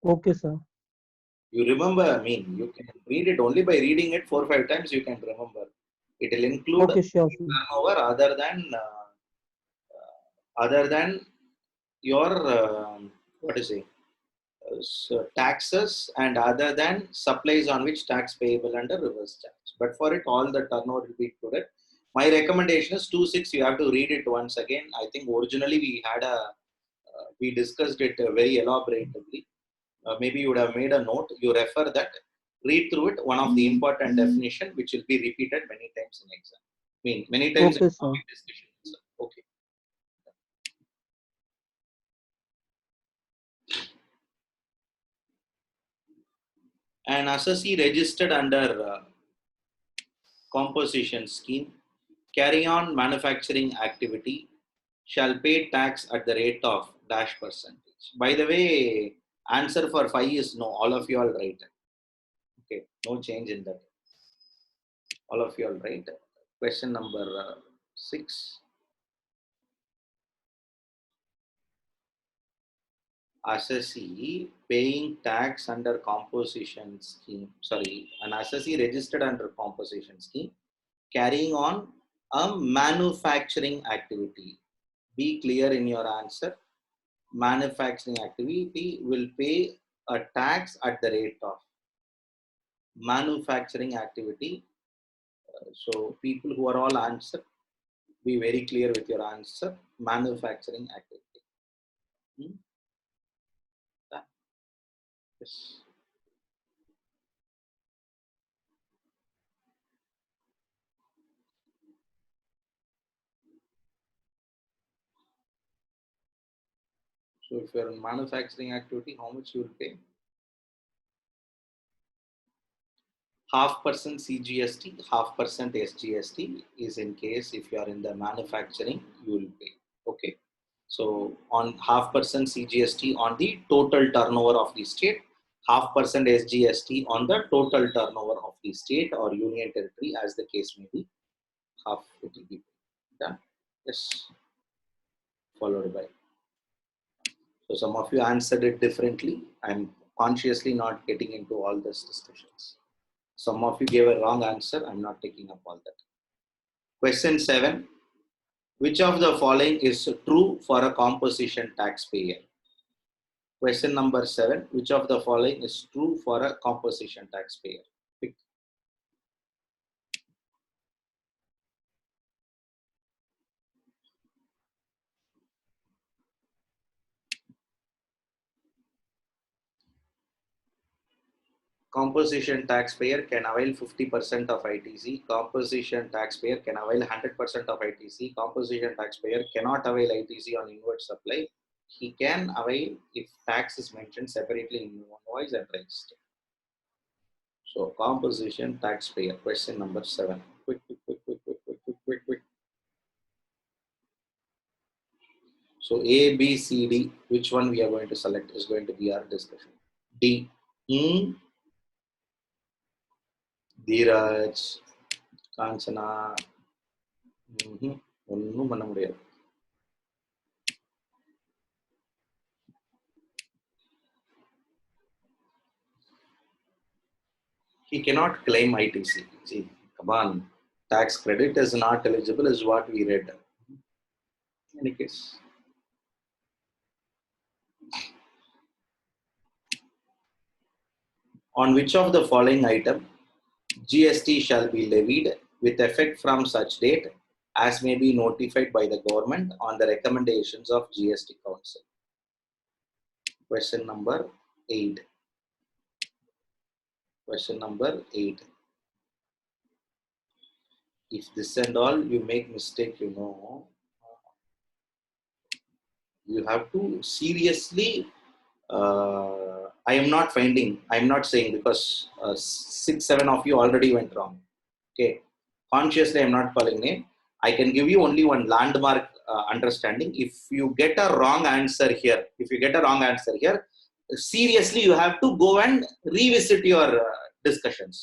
Okay, sir. You remember, I mean, you can read it only by reading it 4 or 5 times, you can remember. It will include Okay, sure. turnover other than your what is it? Taxes and other than supplies on which tax payable under reverse tax. But for it, all the turnover will be included. My recommendation is 2.6. You have to read it once again. I think originally we discussed it very elaboratively. Maybe you would have made a note. You refer that, read through it. One of the important definition which will be repeated many times in exam. I mean, many times in Okay, sir. topic discussion. Okay. An assessee registered under composition scheme carry on manufacturing activity shall pay tax at the rate of dash percentage. By the way, answer for 5 is no. All of you all right. Okay, no change in that. All of you all right. Question number 6. Assessee paying tax under composition scheme. Sorry, an assessee registered under composition scheme carrying on a manufacturing activity. Be clear in your answer. Manufacturing activity will pay a tax at the rate of manufacturing activity. So people who are all answer, be very clear with your answer. Manufacturing activity. Yes. So if you're in manufacturing activity, how much you will pay? 0.5% CGST, 0.5% SGST is in case if you are in the manufacturing, you will pay. Okay. So on 0.5% CGST on the total turnover of the state, 0.5% SGST on the total turnover of the state or union territory, as the case may be, half it will be done. Yes. Followed by. So some of you answered it differently. I'm consciously not getting into all these discussions. Some of you gave a wrong answer. I'm not taking up all that. Question 7. Which of the following is true for a composition taxpayer? Question number 7. Which of the following is true for a composition taxpayer? Pick. Composition taxpayer can avail 50% of ITC. Composition taxpayer can avail 100% of ITC. Composition taxpayer cannot avail ITC on inward supply. He can avail if tax is mentioned separately in invoice and register. So composition taxpayer, question number 7. Quick. So A, B, C, D, which one we are going to select is going to be our discussion. D. Dheeraj, Kanchana. ஒன்னும் பண்ண முடியாது. He cannot claim ITC. See, come on. Tax credit is not eligible is what we read. In any case. On which of the following item GST shall be levied with effect from such date as may be notified by the government on the recommendations of GST Council? Question number 8. Question number 8. If this and all you make mistake, you know, you have to seriously. I am not finding. I am not saying because 6-7 of you already went wrong. Okay, consciously I am not calling name. I can give you only one landmark understanding. If you get a wrong answer here, seriously you have to go and revisit your discussions,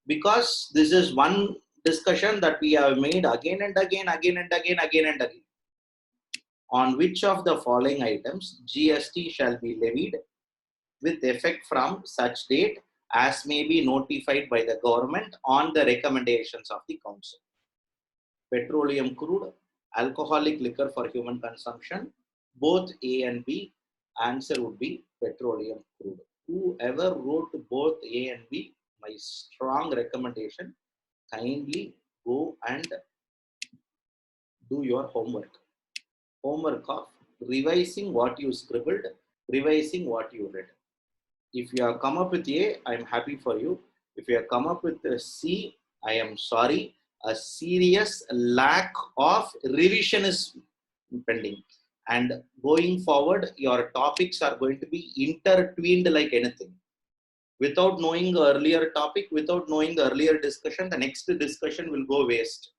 because this is one discussion that we have made again and again. On which of the following items GST shall be levied with effect from such date as may be notified by the government on the recommendations of the council? Petroleum crude, alcoholic liquor for human consumption, both A and B. Answer would be petroleum crude. Whoever wrote both A and B, my strong recommendation, kindly go and do your homework of revising what you scribbled, revising what you read. If you have come up with A, I am happy for you. If you have come up with C, I am sorry. A serious lack of revision is pending. And going forward, your topics are going to be intertwined like anything. Without knowing the earlier topic, without knowing the earlier discussion, the next discussion will go waste.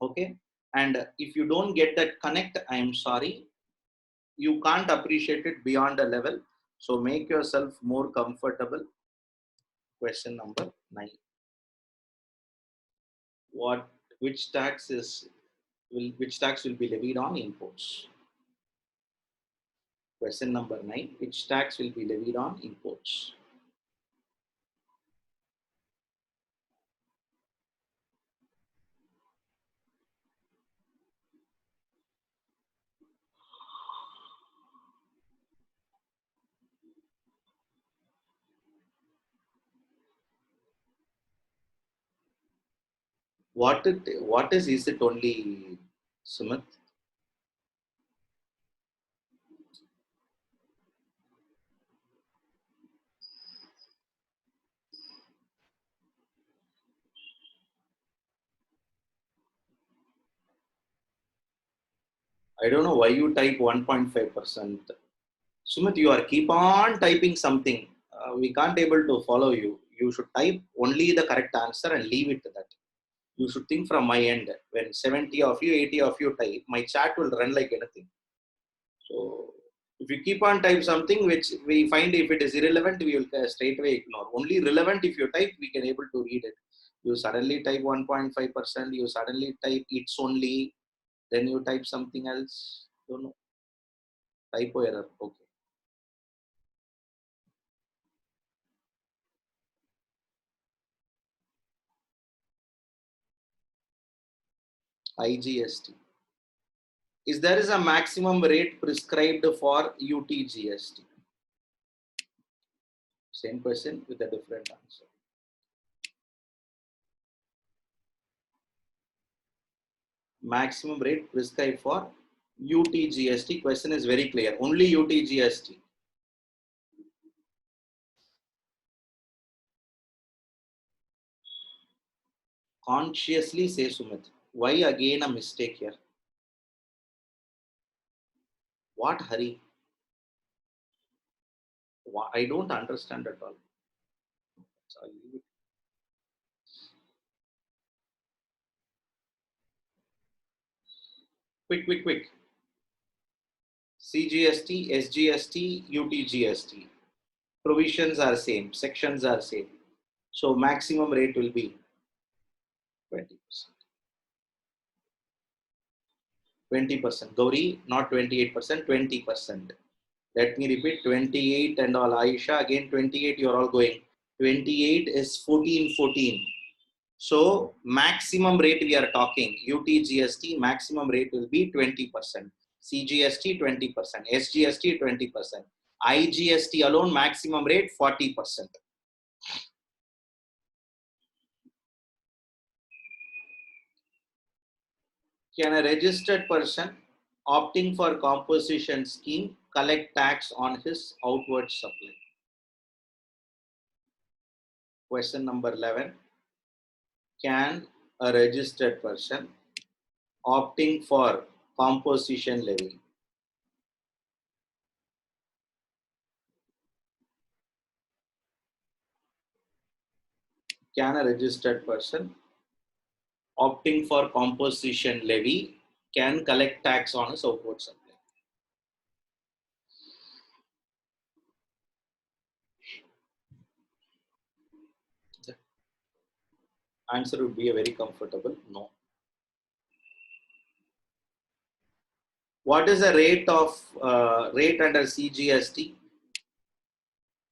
Okay? And if you don't get that connect, I am sorry. You can't appreciate it beyond a level. So make yourself more comfortable. Question number 9. Which tax will be levied on imports? Question number 9. Which tax will be levied on imports? What is it only, Sumit? I don't know why you type 1.5%. Sumit, you are keep on typing something. We can't able to follow you. You should type only the correct answer and leave it to that. You should think from my end. When 70 of you, 80 of you type, my chat will run like anything. So if you keep on type something which we find if it is irrelevant, we will straight away ignore. Only relevant if you type, we can able to read it. You suddenly type 1.5%, you suddenly type it's only, then you type something else. Don't know. Typo error. Okay. IGST. Is there is a maximum rate prescribed for UTGST? Same question with a different answer. Maximum rate prescribed for UTGST. Question is very clear. Only UTGST. Consciously say, Sumit. Why again a mistake here? What hurry? I don't understand at all. So I'll leave it. Quick. CGST, SGST, UTGST. Provisions are same. Sections are same. So maximum rate will be 20%. 20%. Gauri, not 28%, 20%. Let me repeat, 28 and all. Aisha, again 28, you're all going. 28 is 14. So maximum rate we are talking, UTGST maximum rate will be 20%. CGST 20%, SGST 20%. IGST alone maximum rate 40%. Can a registered person opting for composition scheme collect tax on his outward supply? Question number 11. Can a registered person opting for composition levy opting for composition levy can collect tax on his outward supply? The answer would be a very comfortable no. What is the rate of rate under CGST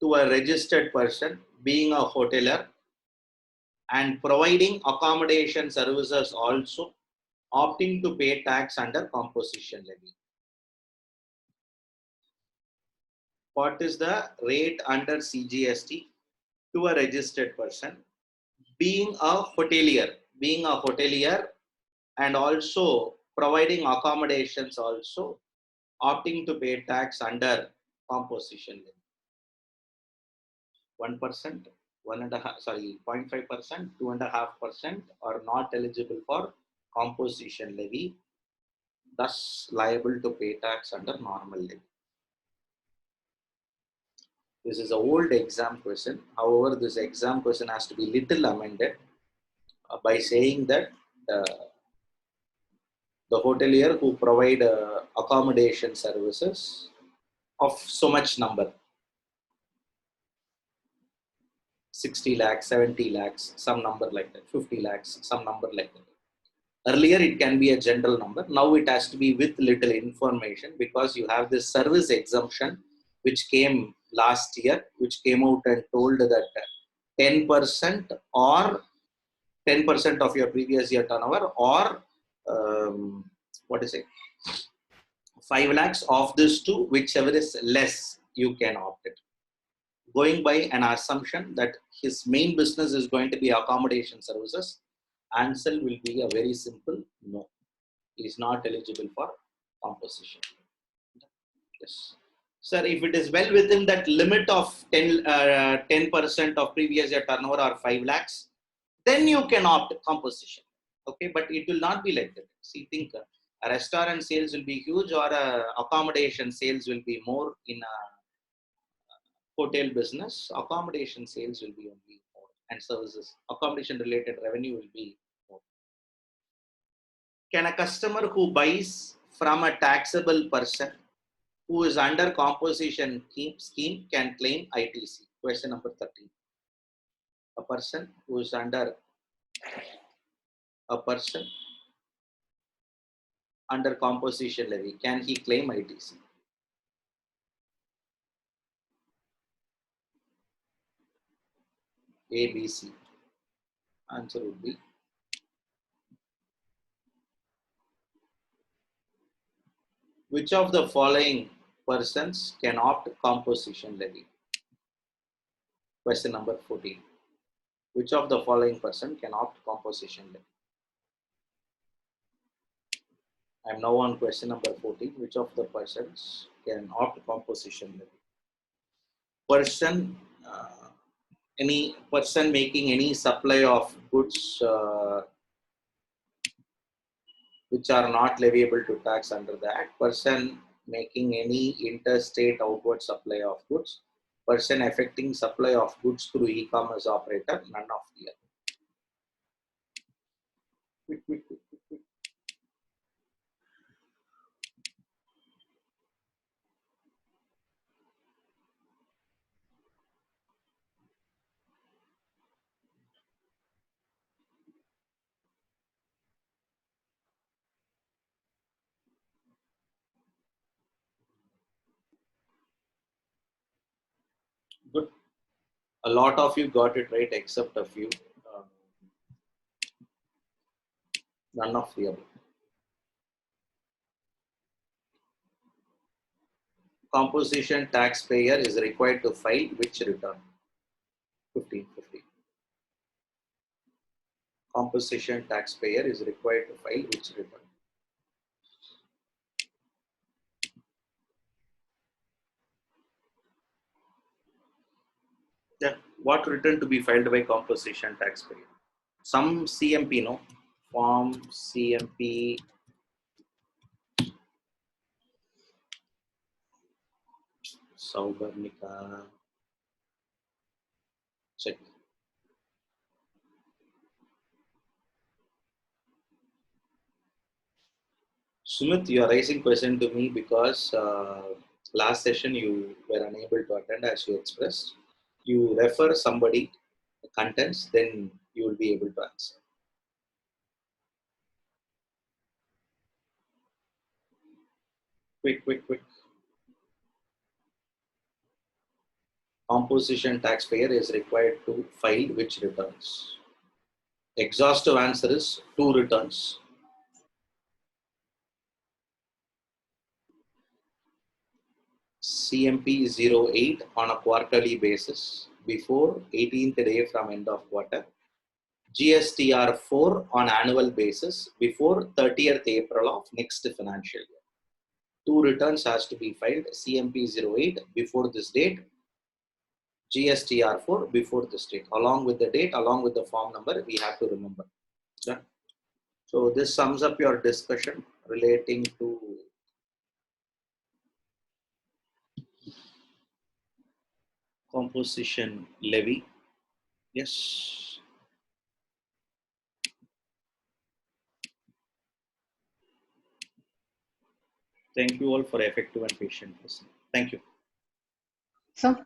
to a registered person being a hotelier and providing accommodation services also opting to pay tax under composition levy? What is the rate under CGST to a registered person being a hotelier and also providing accommodations also opting to pay tax under composition levy? 1%, 0.5%, 2.5% are not eligible for composition levy, thus liable to pay tax under normal levy. This is an old exam question. However, this exam question has to be little amended by saying that the hotelier who provide accommodation services of so much number, 60 lakhs, 70 lakhs, some number like that, 50 lakhs, some number like that. Earlier, it can be a general number. Now it has to be with little information because you have this service exemption which came last year, which came out and told that 10% or 10% of your previous year turnover or 5 lakhs of this two, whichever is less, you can opt it. Going by an assumption that his main business is going to be accommodation services Answer will be a very simple no. He is not eligible for composition. Yes. Sir, if it is well within that limit of 10% of previous year turnover or 5 lakhs, then you can opt composition. Okay, but it will not be like that. See, think a restaurant sales will be huge or accommodation sales will be more in a hotel business. Accommodation sales will be only more, and services, accommodation related revenue will be more. Can a customer who buys from a taxable person who is under composition scheme can claim ITC? Question number 13. A person who is under composition levy, can he claim ITC? A, B, C. Answer would be which of the following persons can opt composition levy? Question number 14. Which of the following person can opt composition levy? I am now on question number 14. Which of the persons can opt composition levy? Person, any person making any supply of goods which are not leviable to tax under the Act. Person making any interstate outward supply of goods. Person effecting supply of goods through e-commerce operator. None of the above. Quick. Good. A lot of you got it right except a few. None of the above. Composition taxpayer is required to file which return? 15. Composition taxpayer is required to file which return? Yeah. What return to be filed by composition taxpayer? Some CMP, no? Form CMP. Saubarnika. Check. Sumit, you are raising question to me because last session you were unable to attend as you expressed. You refer somebody contents, then you will be able to answer. Quick. Composition taxpayer is required to file which returns? Exhaustive answer is 2 returns. CMP 08 on a quarterly basis before 18th day from end of quarter. GSTR 4 on annual basis before 30th April of next financial year. 2 returns has to be filed. CMP 08 before this date. GSTR 4 before this date. Along with the date, along with the form number, we have to remember. Yeah. So this sums up your discussion relating to composition levy. Yes. Thank you all for effective and patient listening. Thank you. Sir?